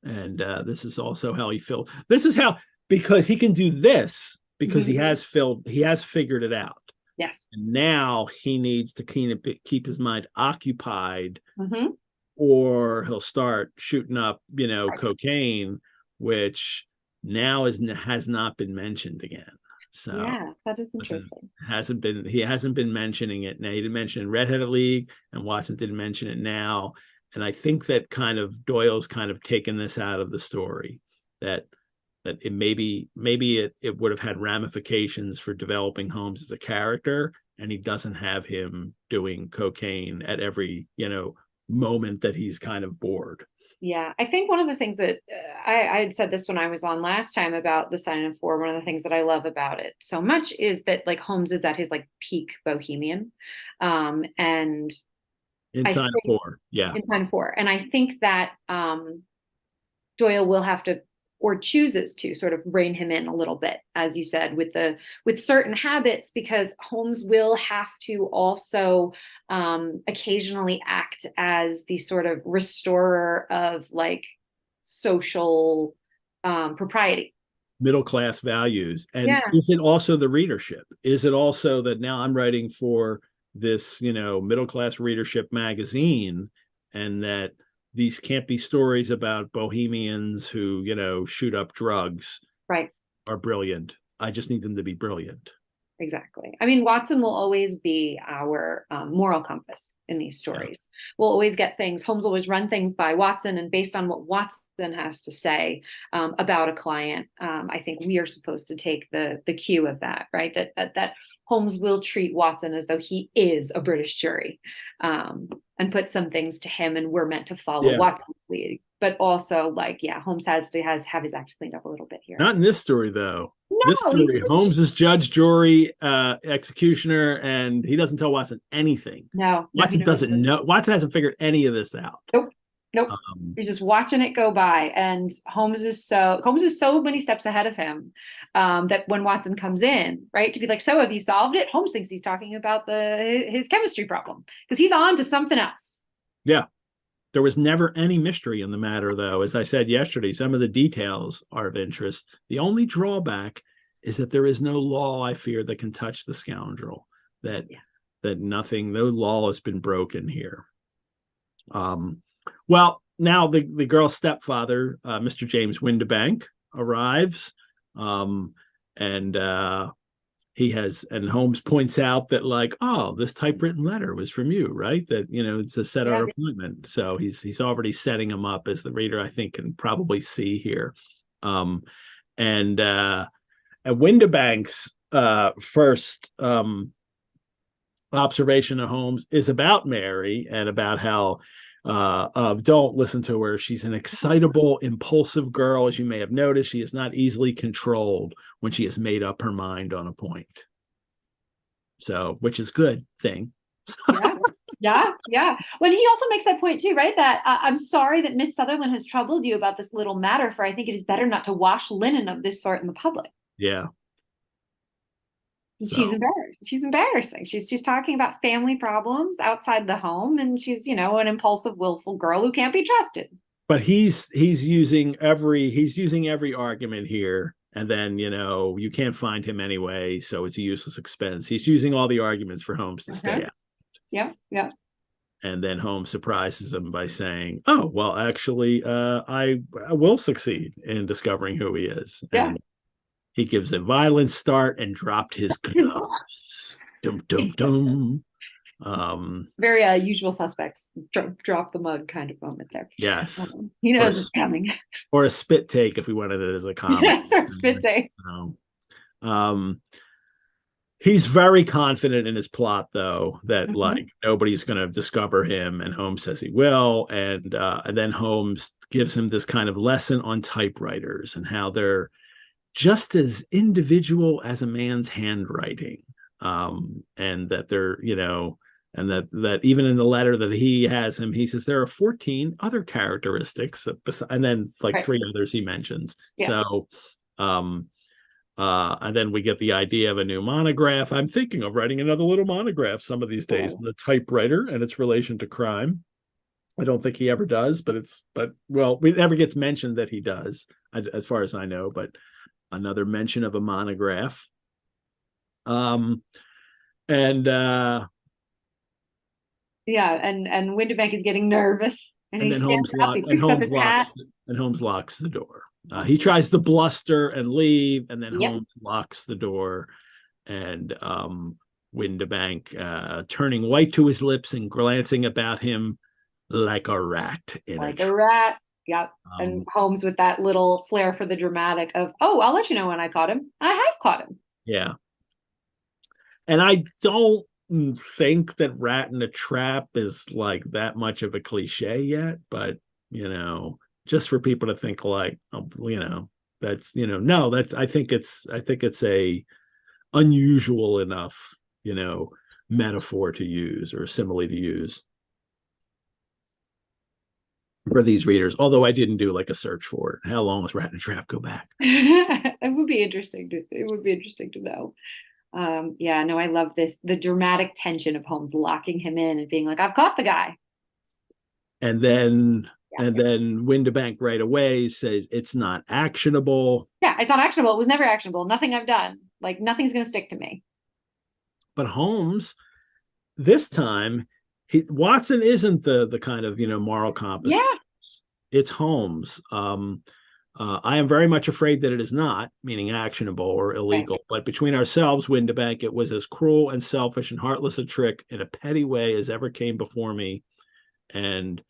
this is also how he filled. This is how, because he can do this because he has figured it out. Yes. And now he needs to keep his mind occupied, or he'll start shooting up, cocaine, which now has not been mentioned again. So yeah, that is interesting. He hasn't been mentioning it. Now, he didn't mention it in Red-Headed League, and Watson didn't mention it now. And I think that kind of Doyle's kind of taken this out of the story, that it maybe it would have had ramifications for developing Holmes as a character, and he doesn't have him doing cocaine at every moment that he's kind of bored. Yeah, I think one of the things that I had said this when I was on last time about the Silent of Four, one of the things that I love about it so much is that like Holmes is at his like peak bohemian, and in Silent of Four, yeah, in Silent of Four, and I think that Doyle will have to, or chooses to, sort of rein him in a little bit, as you said, with certain habits, because Holmes will have to also occasionally act as the sort of restorer of like social propriety, middle class values. And is it also the readership? Is it also that now I'm writing for this middle class readership magazine, and that these can't be stories about bohemians who, shoot up drugs, right? Are brilliant. I just need them to be brilliant. Exactly. I mean, Watson will always be our moral compass in these stories. Yeah. We'll always get things. Holmes always run things by Watson, and based on what Watson has to say about a client, I think we are supposed to take the cue of that, right? That Holmes will treat Watson as though he is a British jury, and put some things to him, and we're meant to follow Watson's lead. But also, like, Holmes has to have his act cleaned up a little bit here. Not in this story, though. No, this story, Holmes is judge, jury, executioner, and he doesn't tell Watson anything. No, Watson doesn't know. Watson hasn't figured any of this out. Nope. He's just watching it go by, and Holmes is so many steps ahead of him that when Watson comes in, right, to be like, "So have you solved it?" Holmes thinks he's talking about his chemistry problem because he's on to something else. Yeah, there was never any mystery in the matter, though. As I said yesterday, some of the details are of interest. The only drawback is that there is no law, I fear, that can touch the scoundrel. That no law has been broken here. Well, now the girl's stepfather, Mr. James Windibank, arrives, and Holmes points out that, like, oh, this typewritten letter was from you, right? That, it's a set our appointment. So he's already setting him up, as the reader, I think, can probably see here. And Windibank's first observation of Holmes is about Mary, and about how don't listen to her. She's an excitable, impulsive girl. As you may have noticed, she is not easily controlled when she has made up her mind on a point. So, which is good thing. Yeah. When he also makes that point too, right? That I'm sorry that Miss Sutherland has troubled you about this little matter, for I think it is better not to wash linen of this sort in the public. Yeah. She's embarrassed. She's embarrassing. She's talking about family problems outside the home, and she's, an impulsive, willful girl who can't be trusted. But he's using every argument here, and then you can't find him anyway, so it's a useless expense. He's using all the arguments for Holmes to stay out. Yeah. And then Holmes surprises him by saying, "Oh, well, actually, I will succeed in discovering who he is." Yeah. And he gives a violent start and dropped his gloves. Dum dum dum. Very Usual Suspects, drop the mug kind of moment there. Yes, he knows it's coming. Or a spit take, if we wanted it as a comment. Yes, or spit take. So, he's very confident in his plot, though, that like nobody's going to discover him, and Holmes says he will, and then Holmes gives him this kind of lesson on typewriters and how they're just as individual as a man's handwriting, and that they're, and that even in the letter that he has him, he says there are 14 other characteristics, and then like 3 others he mentions. So And then we get the idea of a new monograph. I'm thinking of writing another little monograph some of these days, the typewriter and its relation to crime. I don't think he ever does, but it never gets mentioned that he does, as far as I know, but another mention of a monograph. And Windibank is getting nervous, and he then stands up, he picks up his hat. Holmes locks the door. He tries to bluster and leave, and then Holmes locks the door, and Windibank, turning white to his lips and glancing about him like a rat in like a rat. Yep. And Holmes with that little flair for the dramatic of, oh, I'll let you know when I caught him. I have caught him. Yeah. And I don't think that rat in a trap is like that much of a cliche yet, but just for people to think like, that's no, that's I think it's a unusual enough metaphor to use or simile to use for these readers, although I didn't do like a search for it. How long does rat in a trap go back? It would be interesting to know. I love this, the dramatic tension of Holmes locking him in and being like, I've caught the guy. And then Windibank right away says it's not actionable. Yeah, it's not actionable. It was never actionable. Nothing I've done. Like, nothing's going to stick to me. But Holmes, this time, Watson isn't the kind of moral compass. Yeah, it's Holmes. I am very much afraid that it is not, meaning actionable or illegal. Right. But between ourselves, Windibank, it was as cruel and selfish and heartless a trick in a petty way as ever came before me. And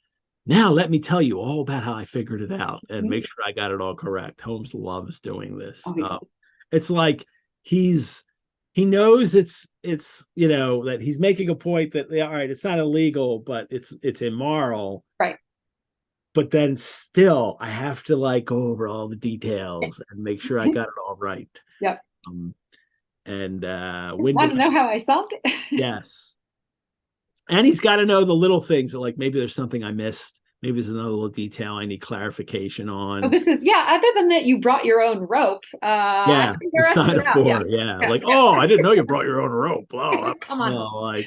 now let me tell you all about how I figured it out and make sure I got it all correct. Holmes loves doing this. It's like he knows it's that he's making a point that, all right, it's not illegal, but it's immoral. Right. But then still I have to go over all the details and make sure I got it all right. Yep. Want to know how I solved it? Yes. And he's got to know the little things that maybe there's something I missed. Maybe there's another little detail I need clarification on. Oh, this is, other than that, you brought your own rope. Yeah, like, oh, I didn't know you brought your own rope. Oh, come on.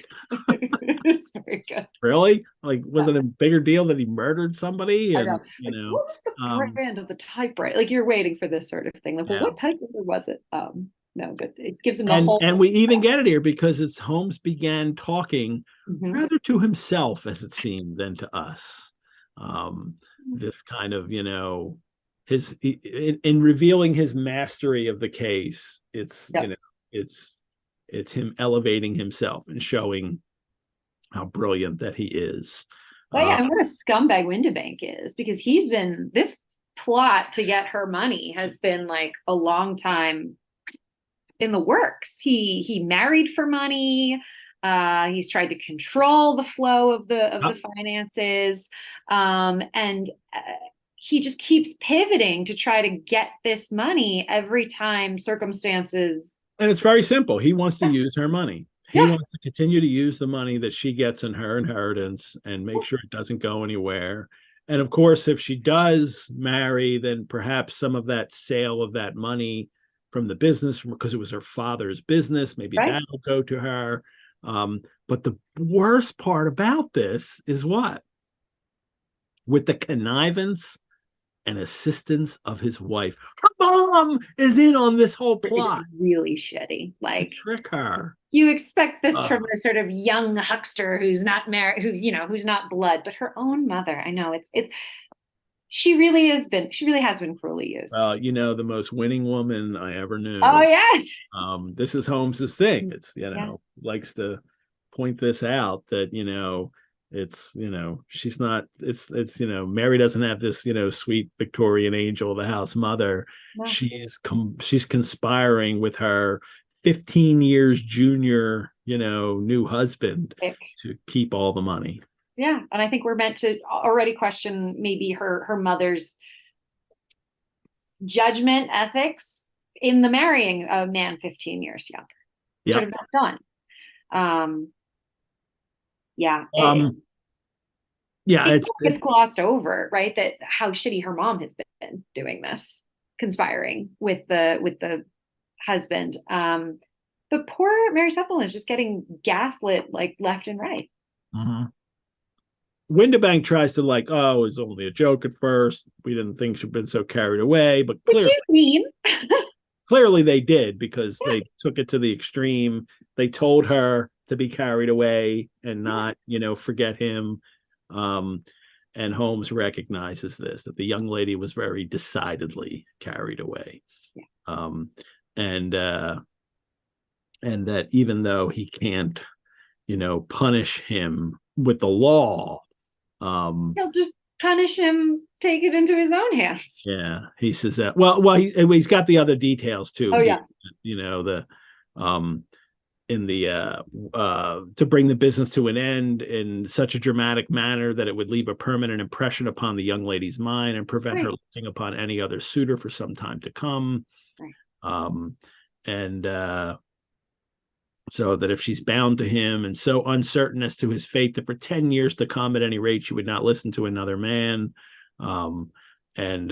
It's very good. Really? Was it a bigger deal that he murdered somebody? And, what was the brand of the typewriter? You're waiting for this sort of thing. What typewriter was it? No, but it gives him the whole. And we even get it here because it's Holmes began talking rather to himself, as it seemed, than to us. This kind of, his in revealing his mastery of the case, it's it's him elevating himself and showing how brilliant that he is. And what a scumbag Windibank is, because this plot to get her money has been a long time in the works. He married for money. He's tried to control the flow of the finances, and he just keeps pivoting to try to get this money every time circumstances. And it's very simple. He wants to use her money. He wants to continue to use the money that she gets in her inheritance and make sure it doesn't go anywhere. And of course, if she does marry, then perhaps some of that sale of that money from the business, because it was her father's business, maybe that'll go to her. But the worst part about this is what? With the connivance and assistance of his wife, her mom is in on this whole plot. It's really shitty. Trick her. You expect this from a sort of young huckster who's not married, who's not blood, but her own mother. I know it's. She really has been cruelly used. Well, the most winning woman I ever knew. Oh yeah. This is Holmes's thing. It's likes to point this out that it's she's not. It's Mary doesn't have this sweet Victorian angel of the house mother. No. She's conspiring with her 15 years junior new husband to keep all the money. Yeah, and I think we're meant to already question maybe her mother's judgment, ethics in the marrying a man 15 years younger. Sort of not done. It's glossed over, right? That how shitty her mom has been doing this, conspiring with the husband. But poor Mary Sutherland is just getting gaslit like left and right. Mhm. Windibank tries to like, oh, it was only a joke at first. We didn't think she'd been so carried away, but Which is mean. clearly they did because they took it to the extreme. They told her to be carried away and not, forget him. And Holmes recognizes this, that the young lady was very decidedly carried away. Yeah. And that even though he can't, punish him with the law, He'll just punish him, take it into his own hands. yeah, he says that. He's got the other details too. Oh yeah, the in the to bring the business to an end in such a dramatic manner that it would leave a permanent impression upon the young lady's mind and prevent her looking upon any other suitor for some time to come. Right. And so that if she's bound to him and so uncertain as to his fate that for 10 years to come, at any rate, she would not listen to another man. Holmes and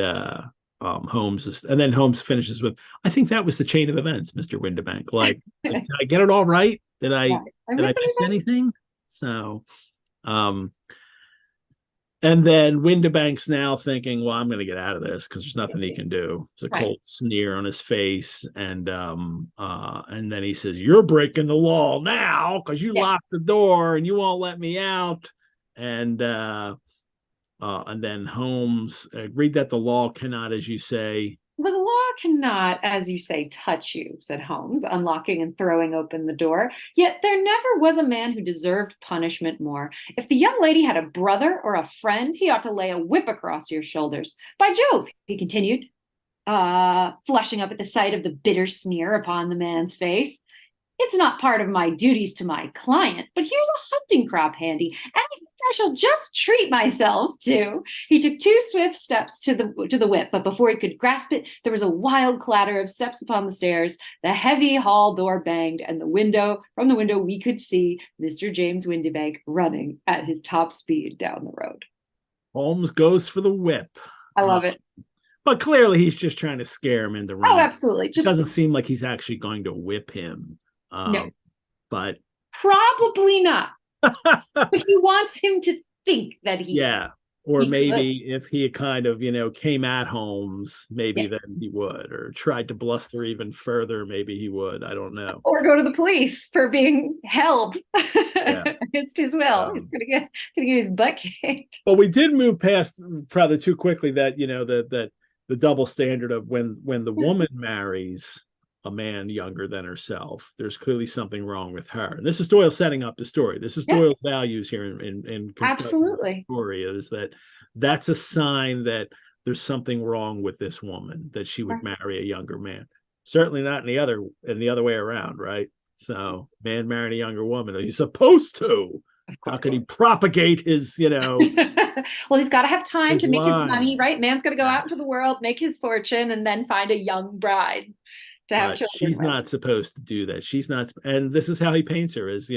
then Holmes finishes with, I think that was the chain of events, Mr. Windibank. Like, did I get it all right? Did I miss anything? So, and then Windibank's now thinking, well, I'm going to get out of this because there's nothing he can do. It's a cold sneer on his face. And then he says, you're breaking the law now because you locked the door and you won't let me out. And then Holmes agreed that the law cannot, as you say. The law cannot, as you say, touch you, said Holmes, unlocking and throwing open the door. Yet there never was a man who deserved punishment more. If the young lady had a brother or a friend, he ought to lay a whip across your shoulders. By Jove, he continued, flushing up at the sight of the bitter sneer upon the man's face. It's not part of my duties to my client, but here's a hunting crop handy, and I think I shall just treat myself to. He took 2 swift steps to the whip, but before he could grasp it, there was a wild clatter of steps upon the stairs. The heavy hall door banged, and from the window we could see Mr. James Windibank running at his top speed down the road. Holmes goes for the whip. I love it. But clearly he's just trying to scare him into running. Oh, absolutely. It doesn't seem like he's actually going to whip him. No. But probably not. But he wants him to think that he or maybe if he kind of came at Holmes, maybe then he would, or tried to bluster even further, maybe he would. I don't know. Or go to the police for being held against his will. He's gonna get his butt kicked. But we did move past probably too quickly that that the double standard of when the woman marries a man younger than herself, there's clearly something wrong with her. And this is Doyle setting up the story. This is Doyle's values here in absolutely the story, is that's a sign that there's something wrong with this woman, that she would marry a younger man. Certainly not in the other way around, right? So man marrying a younger woman, he's supposed to. How could he propagate his, well, he's got to have time to make his money, right? Man's got to go out into the world, make his fortune, and then find a young bride. She's not supposed to do that. She's not, and this is how he paints her, as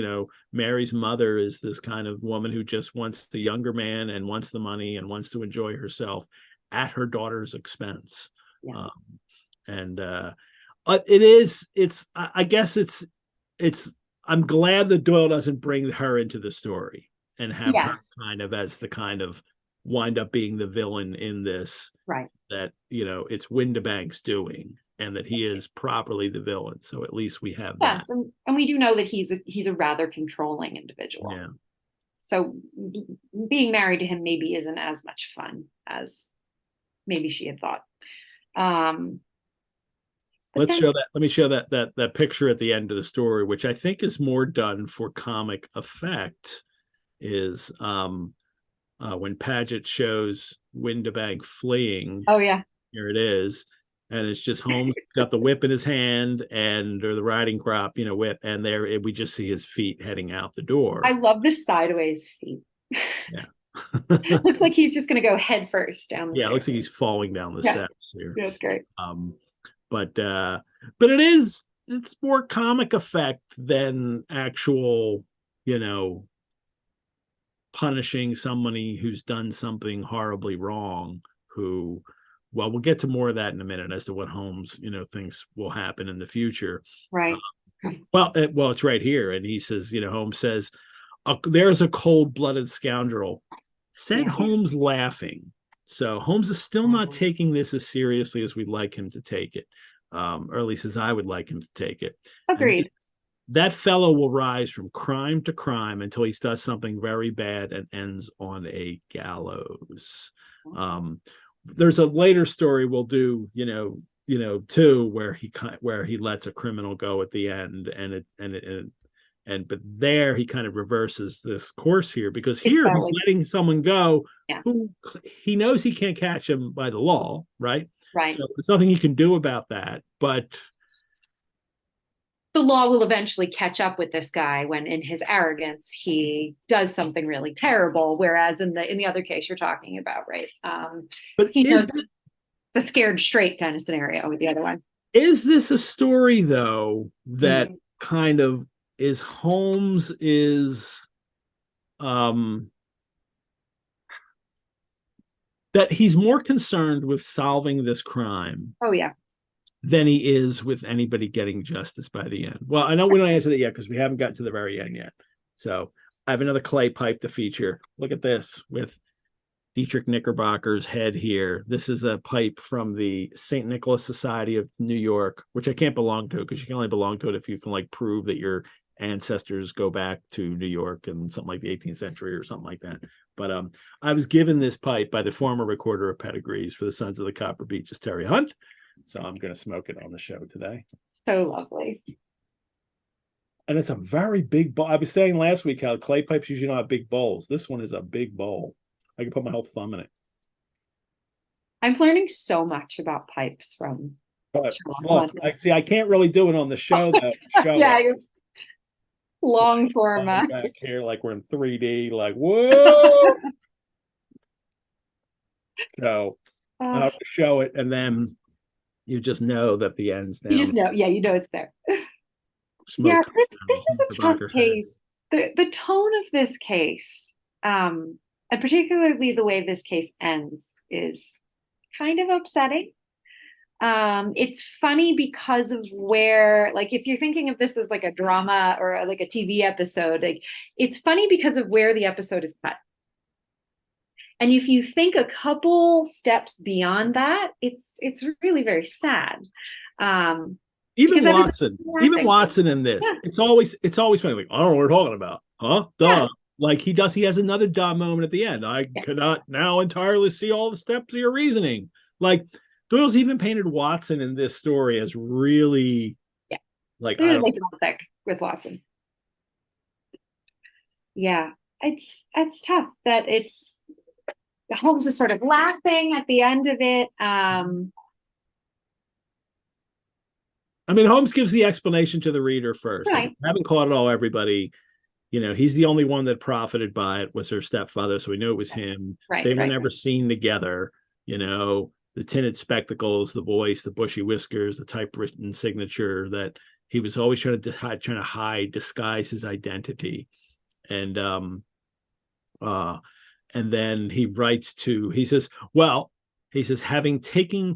Mary's mother is this kind of woman who just wants the younger man and wants the money and wants to enjoy herself at her daughter's expense. I guess it's I'm glad that Doyle doesn't bring her into the story and have her kind of as the kind of wind up being the villain in this, right? That it's Windibank's doing, and that he is properly the villain. So at least we have that. Yes, and we do know that he's a rather controlling individual. Yeah. So being married to him maybe isn't as much fun as maybe she had thought. Let me show that picture at the end of the story, which I think is more done for comic effect, is when Paget shows Windibank fleeing. Oh yeah. Here it is. And it's just Holmes got the whip in his hand or the riding crop, whip. And there we just see his feet heading out the door. I love the sideways feet. Yeah. Looks like he's just going to go head first down the stairs. It looks like he's falling down the steps here. That's great. But it's more comic effect than actual, punishing somebody who's done something horribly wrong, who well, we'll get to more of that in a minute as to what Holmes, thinks will happen in the future. Right. Well, it's right here. And he says, Holmes says, there's a cold-blooded scoundrel, said Holmes laughing. So Holmes is still not taking this as seriously as we'd like him to take it, or at least as I would like him to take it. Agreed. That fellow will rise from crime to crime until he does something very bad and ends on a gallows. There's a later story we'll do, too, where he lets a criminal go at the end, but there he kind of reverses this course here, because here he's letting someone go who he knows he can't catch him by the law, right? Right. So there's nothing he can do about that, but the law will eventually catch up with this guy when, in his arrogance, he does something really terrible. Whereas in the other case you're talking about, right? But he knows it's a scared straight kind of scenario with the other one. Is this a story, though, that kind of is Holmes is that he's more concerned with solving this crime? Oh, yeah. Than he is with anybody getting justice by the end. Well, I know we don't answer that yet because we haven't gotten to the very end yet. So I have another clay pipe to feature. Look at this with Dietrich Knickerbocker's head here. This is a pipe from the St. Nicholas Society of New York, which I can't belong to because you can only belong to it if you can prove that your ancestors go back to New York and something like the 18th century or something like that. But I was given this pipe by the former recorder of pedigrees for the Sons of the Copper Beeches, Terry Hunt. So I'm going to smoke it on the show today. So lovely. And it's a very big bowl. I was saying last week how clay pipes usually don't have big bowls. This one is a big bowl. I can put my whole thumb in it. I'm learning so much about pipes from look, I can't really do it on the show, though. Yeah, you're long form. Back here, like we're in 3D, like, whoa! So I'll show it, and then you just know that the end's down. You just know, you know it's there. Yeah, this is a tough case. The tone of this case, and particularly the way this case ends, is kind of upsetting. It's funny because of where, if you're thinking of this as like a drama or like a TV episode, it's funny because of where the episode is cut. And if you think a couple steps beyond that, it's really very sad. Even Watson in this, it's always funny. Like, I don't know what we're talking about, huh? Duh. Yeah. He has another duh moment at the end. I cannot now entirely see all the steps of your reasoning. Doyle's even painted Watson in this story as really, really thick with Watson. Yeah, it's tough that Holmes is sort of laughing at the end of it. Holmes gives the explanation to the reader first. Right. I haven't caught it all, everybody. He's the only one that profited by it, was her stepfather, so we knew it was him. Right, they were never seen together. The tinted spectacles, the voice, the bushy whiskers, the typewritten signature, that he was always trying to disguise his identity. And then he writes he says, having taken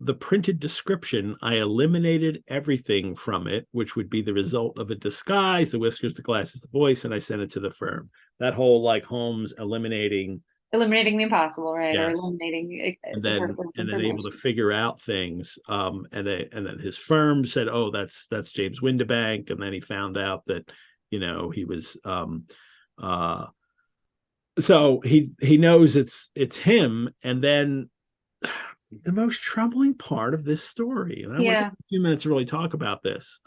the printed description, I eliminated everything from it, which would be the result of a disguise, the whiskers, the glasses, the voice, and I sent it to the firm. That whole Holmes eliminating the impossible, right? Yes. Or eliminating and then able to figure out things. And then his firm said, oh, that's James Windibank. And then he found out that, he was so he knows it's him. And then the most troubling part of this story, and I want to take a few minutes to really talk about this.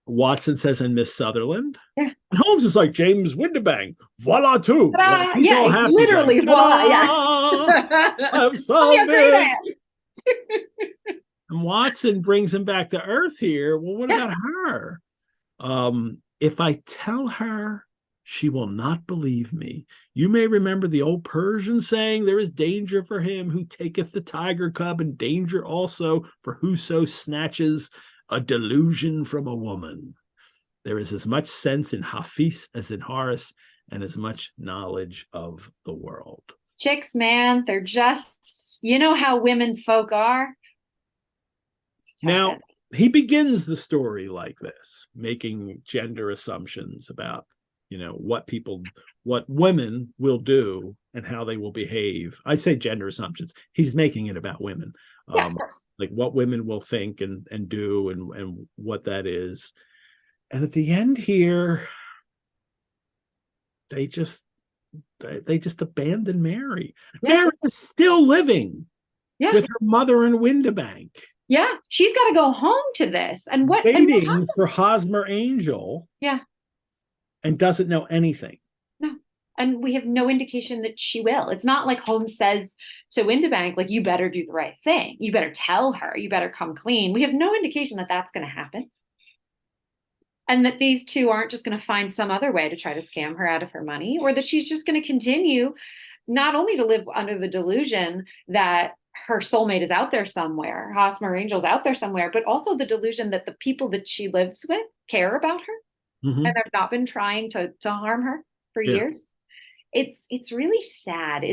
Watson says, and Miss Sutherland. Yeah. And Holmes is like, James Windibank, voila, too. Happy, literally, voila, yeah. I'm solved. And Watson brings him back to earth here. Well, what about her? If I tell her, she will not believe me. You may remember the old Persian saying, there is danger for him who taketh the tiger cub, and danger also for whoso snatches a delusion from a woman. There is as much sense in Hafiz as in Horace, and as much knowledge of the world. chicks, man, they're just, you know how women folk are. Now, he begins the story like this, making gender assumptions about, what women will do and how they will behave. I say gender assumptions. He's making it about women. Yeah, of course. Like what women will think and do and what that is. And at the end here, they just abandon Mary. Yeah. Mary is still living with her mother in Windibank. Yeah, she's got to go home to this. And waiting for Hosmer Angel. Yeah. And doesn't know anything. No. And we have no indication that she will. It's not like Holmes says to Windibank, like, you better do the right thing. You better tell her. You better come clean. We have no indication that that's going to happen. And that these two aren't just going to find some other way to try to scam her out of her money, or that she's just going to continue not only to live under the delusion that her soulmate is out there somewhere, Hosmer Angel's out there somewhere, but also the delusion that the people that she lives with care about her. Mm-hmm. And have not been trying to harm her for years. It's really sad.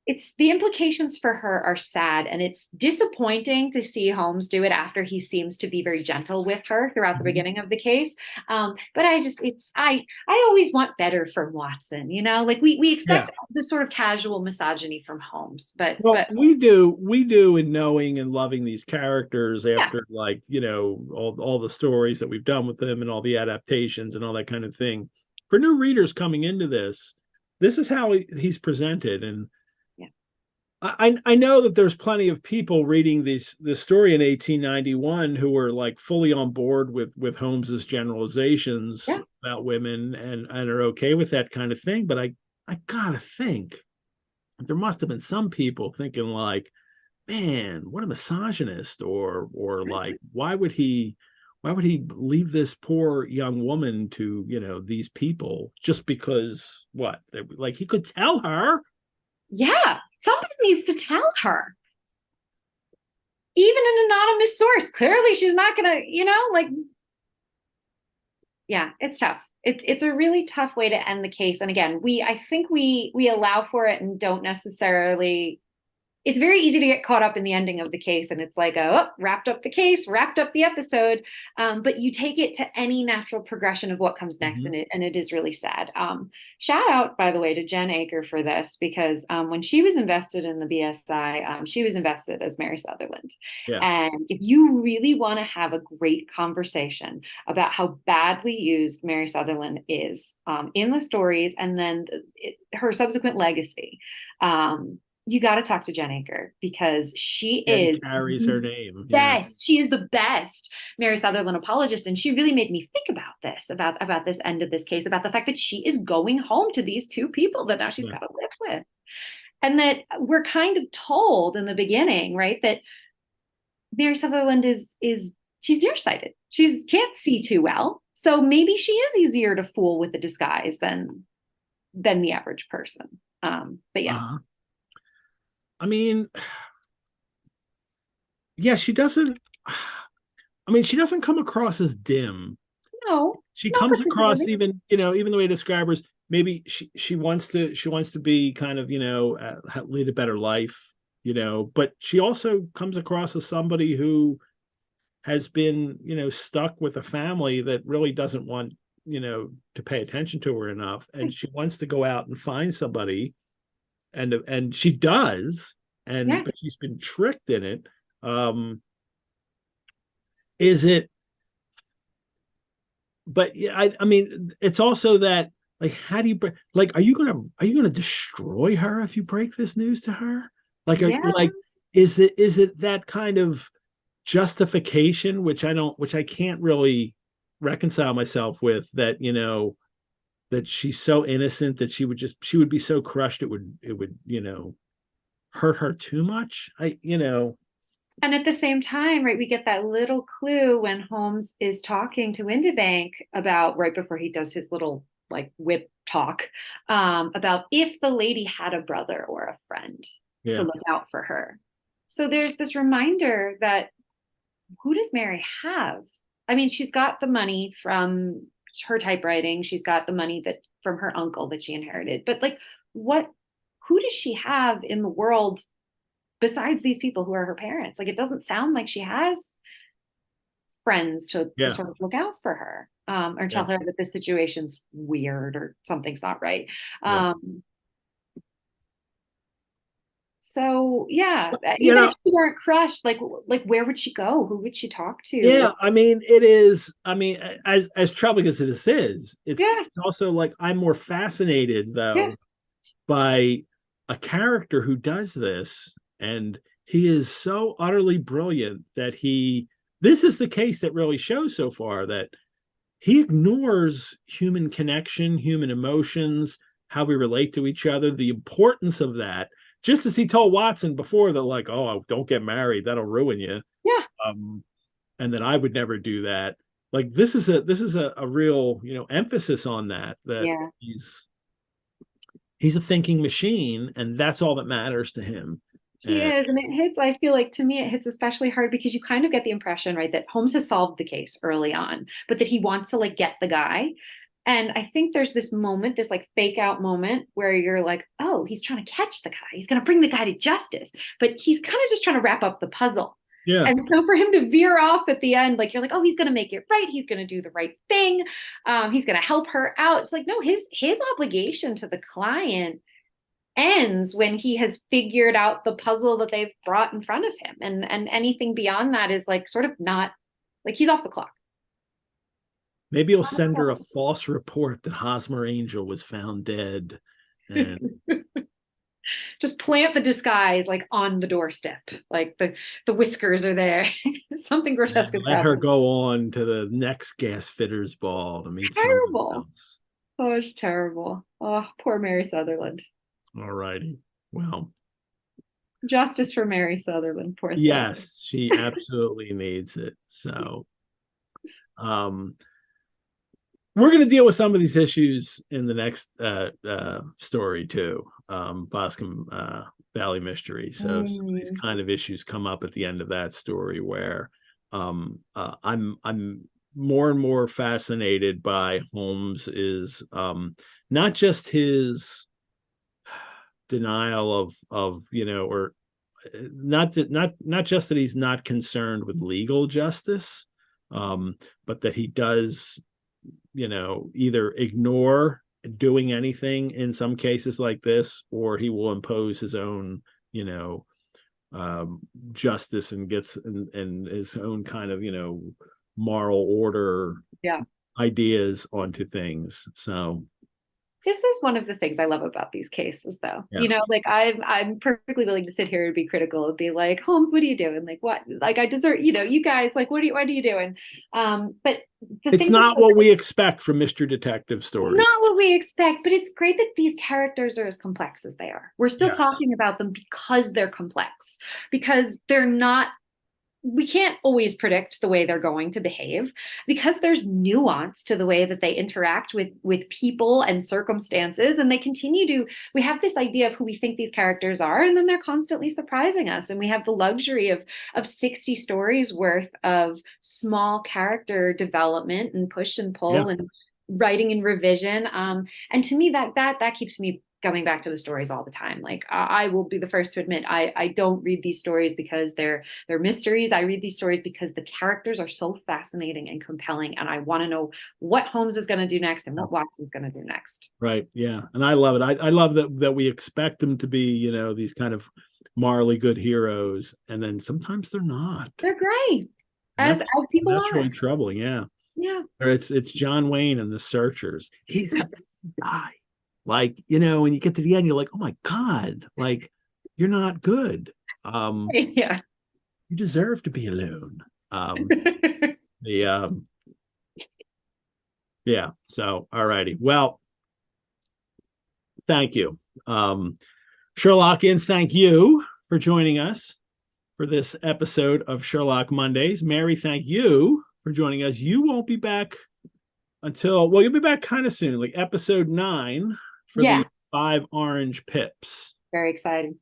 It's the implications for her are sad, and it's disappointing to see Holmes do it after he seems to be very gentle with her throughout the beginning of the case. But I always want better from Watson, like we expect this sort of casual misogyny from Holmes, but we do in knowing and loving these characters after all the stories that we've done with them and all the adaptations and all that kind of thing. For new readers coming into this is how he's presented. And I know that there's plenty of people reading this story in 1891 who were like fully on board with Holmes's generalizations about women and are okay with that kind of thing. But I gotta think there must have been some people thinking like, man, what a misogynist, or like, why would he leave this poor young woman to these people just because like he could tell her. Yeah, somebody needs to tell her. Even an anonymous source. Clearly, she's not gonna, yeah, it's tough. It's a really tough way to end the case. And again, I think we allow for it and don't necessarily. It's very easy to get caught up in the ending of the case, and it's like, wrapped up the case, wrapped up the episode. But you take it to any natural progression of what comes next, and it is really sad. Shout out, by the way, to Jen Aker for this, because when she was invested in the BSI, she was invested as Mary Sutherland. Yeah. And if you really want to have a great conversation about how badly used Mary Sutherland is in the stories, and then her subsequent legacy, you got to talk to Jen Aker, because she carries her name. Best. She is the best Mary Sutherland apologist. And she really made me think about this, about this end of this case, about the fact that she is going home to these two people that now she's got to live with. And that we're kind of told in the beginning, right, that Mary Sutherland she's nearsighted. She can't see too well. So maybe she is easier to fool with the disguise than the average person. But yes. I mean, she doesn't come across as dim. No. She comes across even the way describers, maybe she wants to be kind of, lead a better life, but she also comes across as somebody who has been, stuck with a family that really doesn't want, to pay attention to her enough. And she wants to go out and find somebody. And she does, but she's been tricked in it. Is it? But I mean, it's also that, like, how do you are you gonna destroy her if you break this news to her? Is it that kind of justification, which I can't really reconcile myself with, that that she's so innocent that she would be so crushed it would hurt her too much. And at the same time, right, we get that little clue when Holmes is talking to Windibank about, right before he does his little whip talk, about if the lady had a brother or a friend to look out for her. So there's this reminder that, who does Mary have? I mean, she's got the money from her typewriting. She's got the money from her uncle that she inherited. But what who does she have in the world besides these people who are her parents? Like, it doesn't sound like she has friends to sort of look out for her, or tell her that the situation's weird or something's not right. So yeah, even if she weren't crushed, like where would she go? Who would she talk to? Yeah, I mean, it is. I mean, as troubling as this is, it's also like I'm more fascinated though by a character who does this, and he is so utterly brilliant that this is the case that really shows so far that he ignores human connection, human emotions, how we relate to each other, the importance of that. Just as he told Watson before that, like, oh, don't get married, that'll ruin you. Yeah. And that I would never do that. Like, this is a real, emphasis on that he's a thinking machine, and that's all that matters to him. He is, and it hits, I feel like, to me, it hits especially hard because you kind of get the impression, right, that Holmes has solved the case early on, but that he wants to like get the guy. And I think there's this moment, this like fake out moment where you're like, oh, he's trying to catch the guy. He's going to bring the guy to justice, but he's kind of just trying to wrap up the puzzle. Yeah. And so for him to veer off at the end, like, you're like, oh, he's going to make it right. He's going to do the right thing. He's going to help her out. It's like, no, his obligation to the client ends when he has figured out the puzzle that they've brought in front of him. And anything beyond that is like sort of not, like, he's off the clock. Maybe he'll send her a false report that Hosmer Angel was found dead. And just plant the disguise like on the doorstep, like the whiskers are there. Something grotesque is let her go on to the next Gasfitters Ball to meet someone else. Oh, it's terrible. Oh, poor Mary Sutherland. All righty. Well, justice for Mary Sutherland, poor thing. Yes, she absolutely needs it. So we're going to deal with some of these issues in the next story too, Boscombe Valley Mystery. So some of these kind of issues come up at the end of that story where I'm more and more fascinated by Holmes is not just his denial of or not just that he's not concerned with legal justice, but that he does either ignore doing anything in some cases like this, or he will impose his own justice and gets and his own kind of moral order ideas onto things. So this is one of the things I love about these cases, though. Like I'm perfectly willing to sit here and be critical and be like, Holmes, what are you doing? Like, what? Like, I deserve, you guys, like, what are you doing? But it's not what we expect from Mr. Detective stories. It's not what we expect, but it's great that these characters are as complex as they are. We're still talking about them because they're complex, because they're not. We can't always predict the way they're going to behave, because there's nuance to the way that they interact with people and circumstances. And they we have this idea of who we think these characters are, and then they're constantly surprising us. And we have the luxury of 60 stories worth of small character development and push and pull and writing and revision. And to me, that keeps me coming back to the stories all the time. Like, I will be the first to admit, I don't read these stories because they're mysteries. I read these stories because the characters are so fascinating and compelling, and I want to know what Holmes is going to do next and what Watson's going to do next. Right. Yeah. And I love it. I love that we expect them to be, these kind of morally good heroes, and then sometimes they're not. They're great. As people are. That's really troubling. Yeah. Yeah. Or it's John Wayne and the Searchers. He's a guy. Like, when you get to the end, you're like, oh my God, like, you're not good. You deserve to be alone. Yeah. So, all righty. Well, thank you. Sherlockians, thank you for joining us for this episode of Sherlock Mondays. Mary, thank you for joining us. You won't be back you'll be back kind of soon, like episode 9. For the 5 orange pips. Very exciting.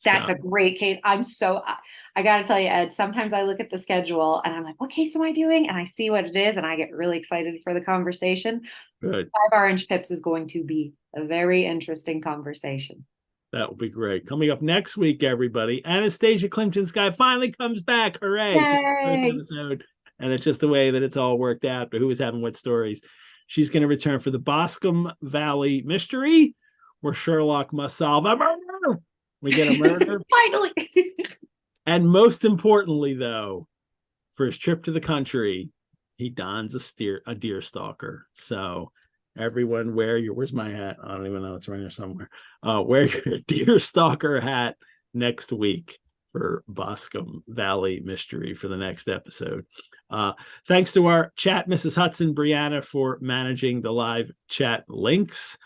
That's a great case. I got to tell you, Ed, sometimes I look at the schedule and I'm like, what case am I doing? And I see what it is, and I get really excited for the conversation. Good. 5 orange pips is going to be a very interesting conversation. That will be great. Coming up next week, everybody, Anastasia Klimchin-Sky finally comes back. Hooray! Yay! Episode. And it's just the way that it's all worked out, but who was having what stories. She's going to return for the Boscombe Valley Mystery, where Sherlock must solve a murder. We get a murder. Finally! And most importantly, though, for his trip to the country, he dons a deer stalker. So everyone where's my hat? I don't even know, it's around here somewhere. Wear your deer stalker hat next week for Boscombe Valley Mystery for the next episode. Thanks to our chat, Mrs. Hudson, Brianna, for managing the live chat links.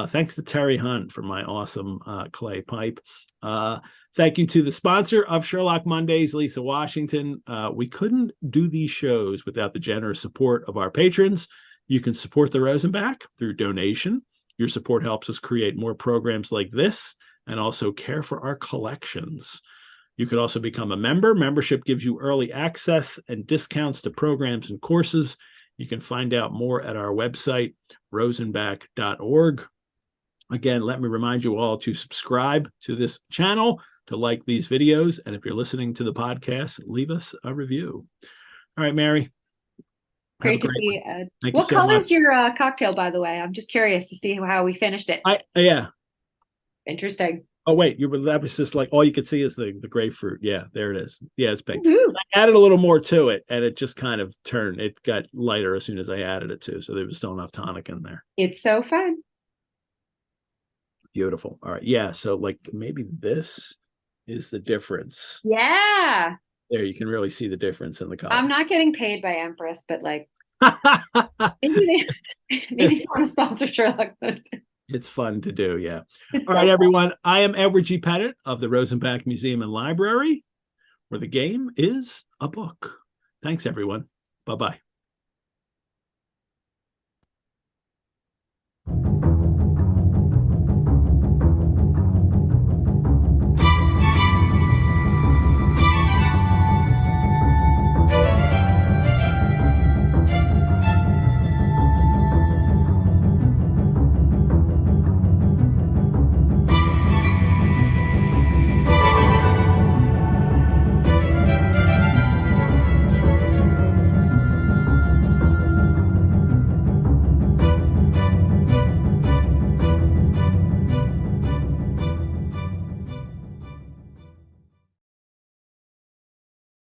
Thanks to Terry Hunt for my awesome clay pipe. Thank you to the sponsor of Sherlock Mondays, Lisa Washington. We couldn't do these shows without the generous support of our patrons. You can support the Rosenbach through donation. Your support helps us create more programs like this and also care for our collections. You could also become a member. Membership gives you early access and discounts to programs and courses. You can find out more at our website, rosenbach.org. Again, let me remind you all to subscribe to this channel, to like these videos, and if you're listening to the podcast, leave us a review. All right, Mary. Great to see you, Ed. What color's your cocktail, by the way? I'm just curious to see how we finished it. Yeah. Interesting. Oh, wait, that was just like, all you could see is the grapefruit. Yeah, there it is. Yeah, it's pink. I added a little more to it, and it just kind of turned. It got lighter as soon as I added it too, so there was still enough tonic in there. It's so fun. Beautiful. All right. Yeah, so like maybe this is the difference. Yeah. There, you can really see the difference in the color. I'm not getting paid by Empress, but like maybe they want to sponsor Sherlock. It's fun to do, yeah. All right, everyone. I am Edward G. Pettit of the Rosenbach Museum and Library, where the game is a book. Thanks, everyone. Bye-bye.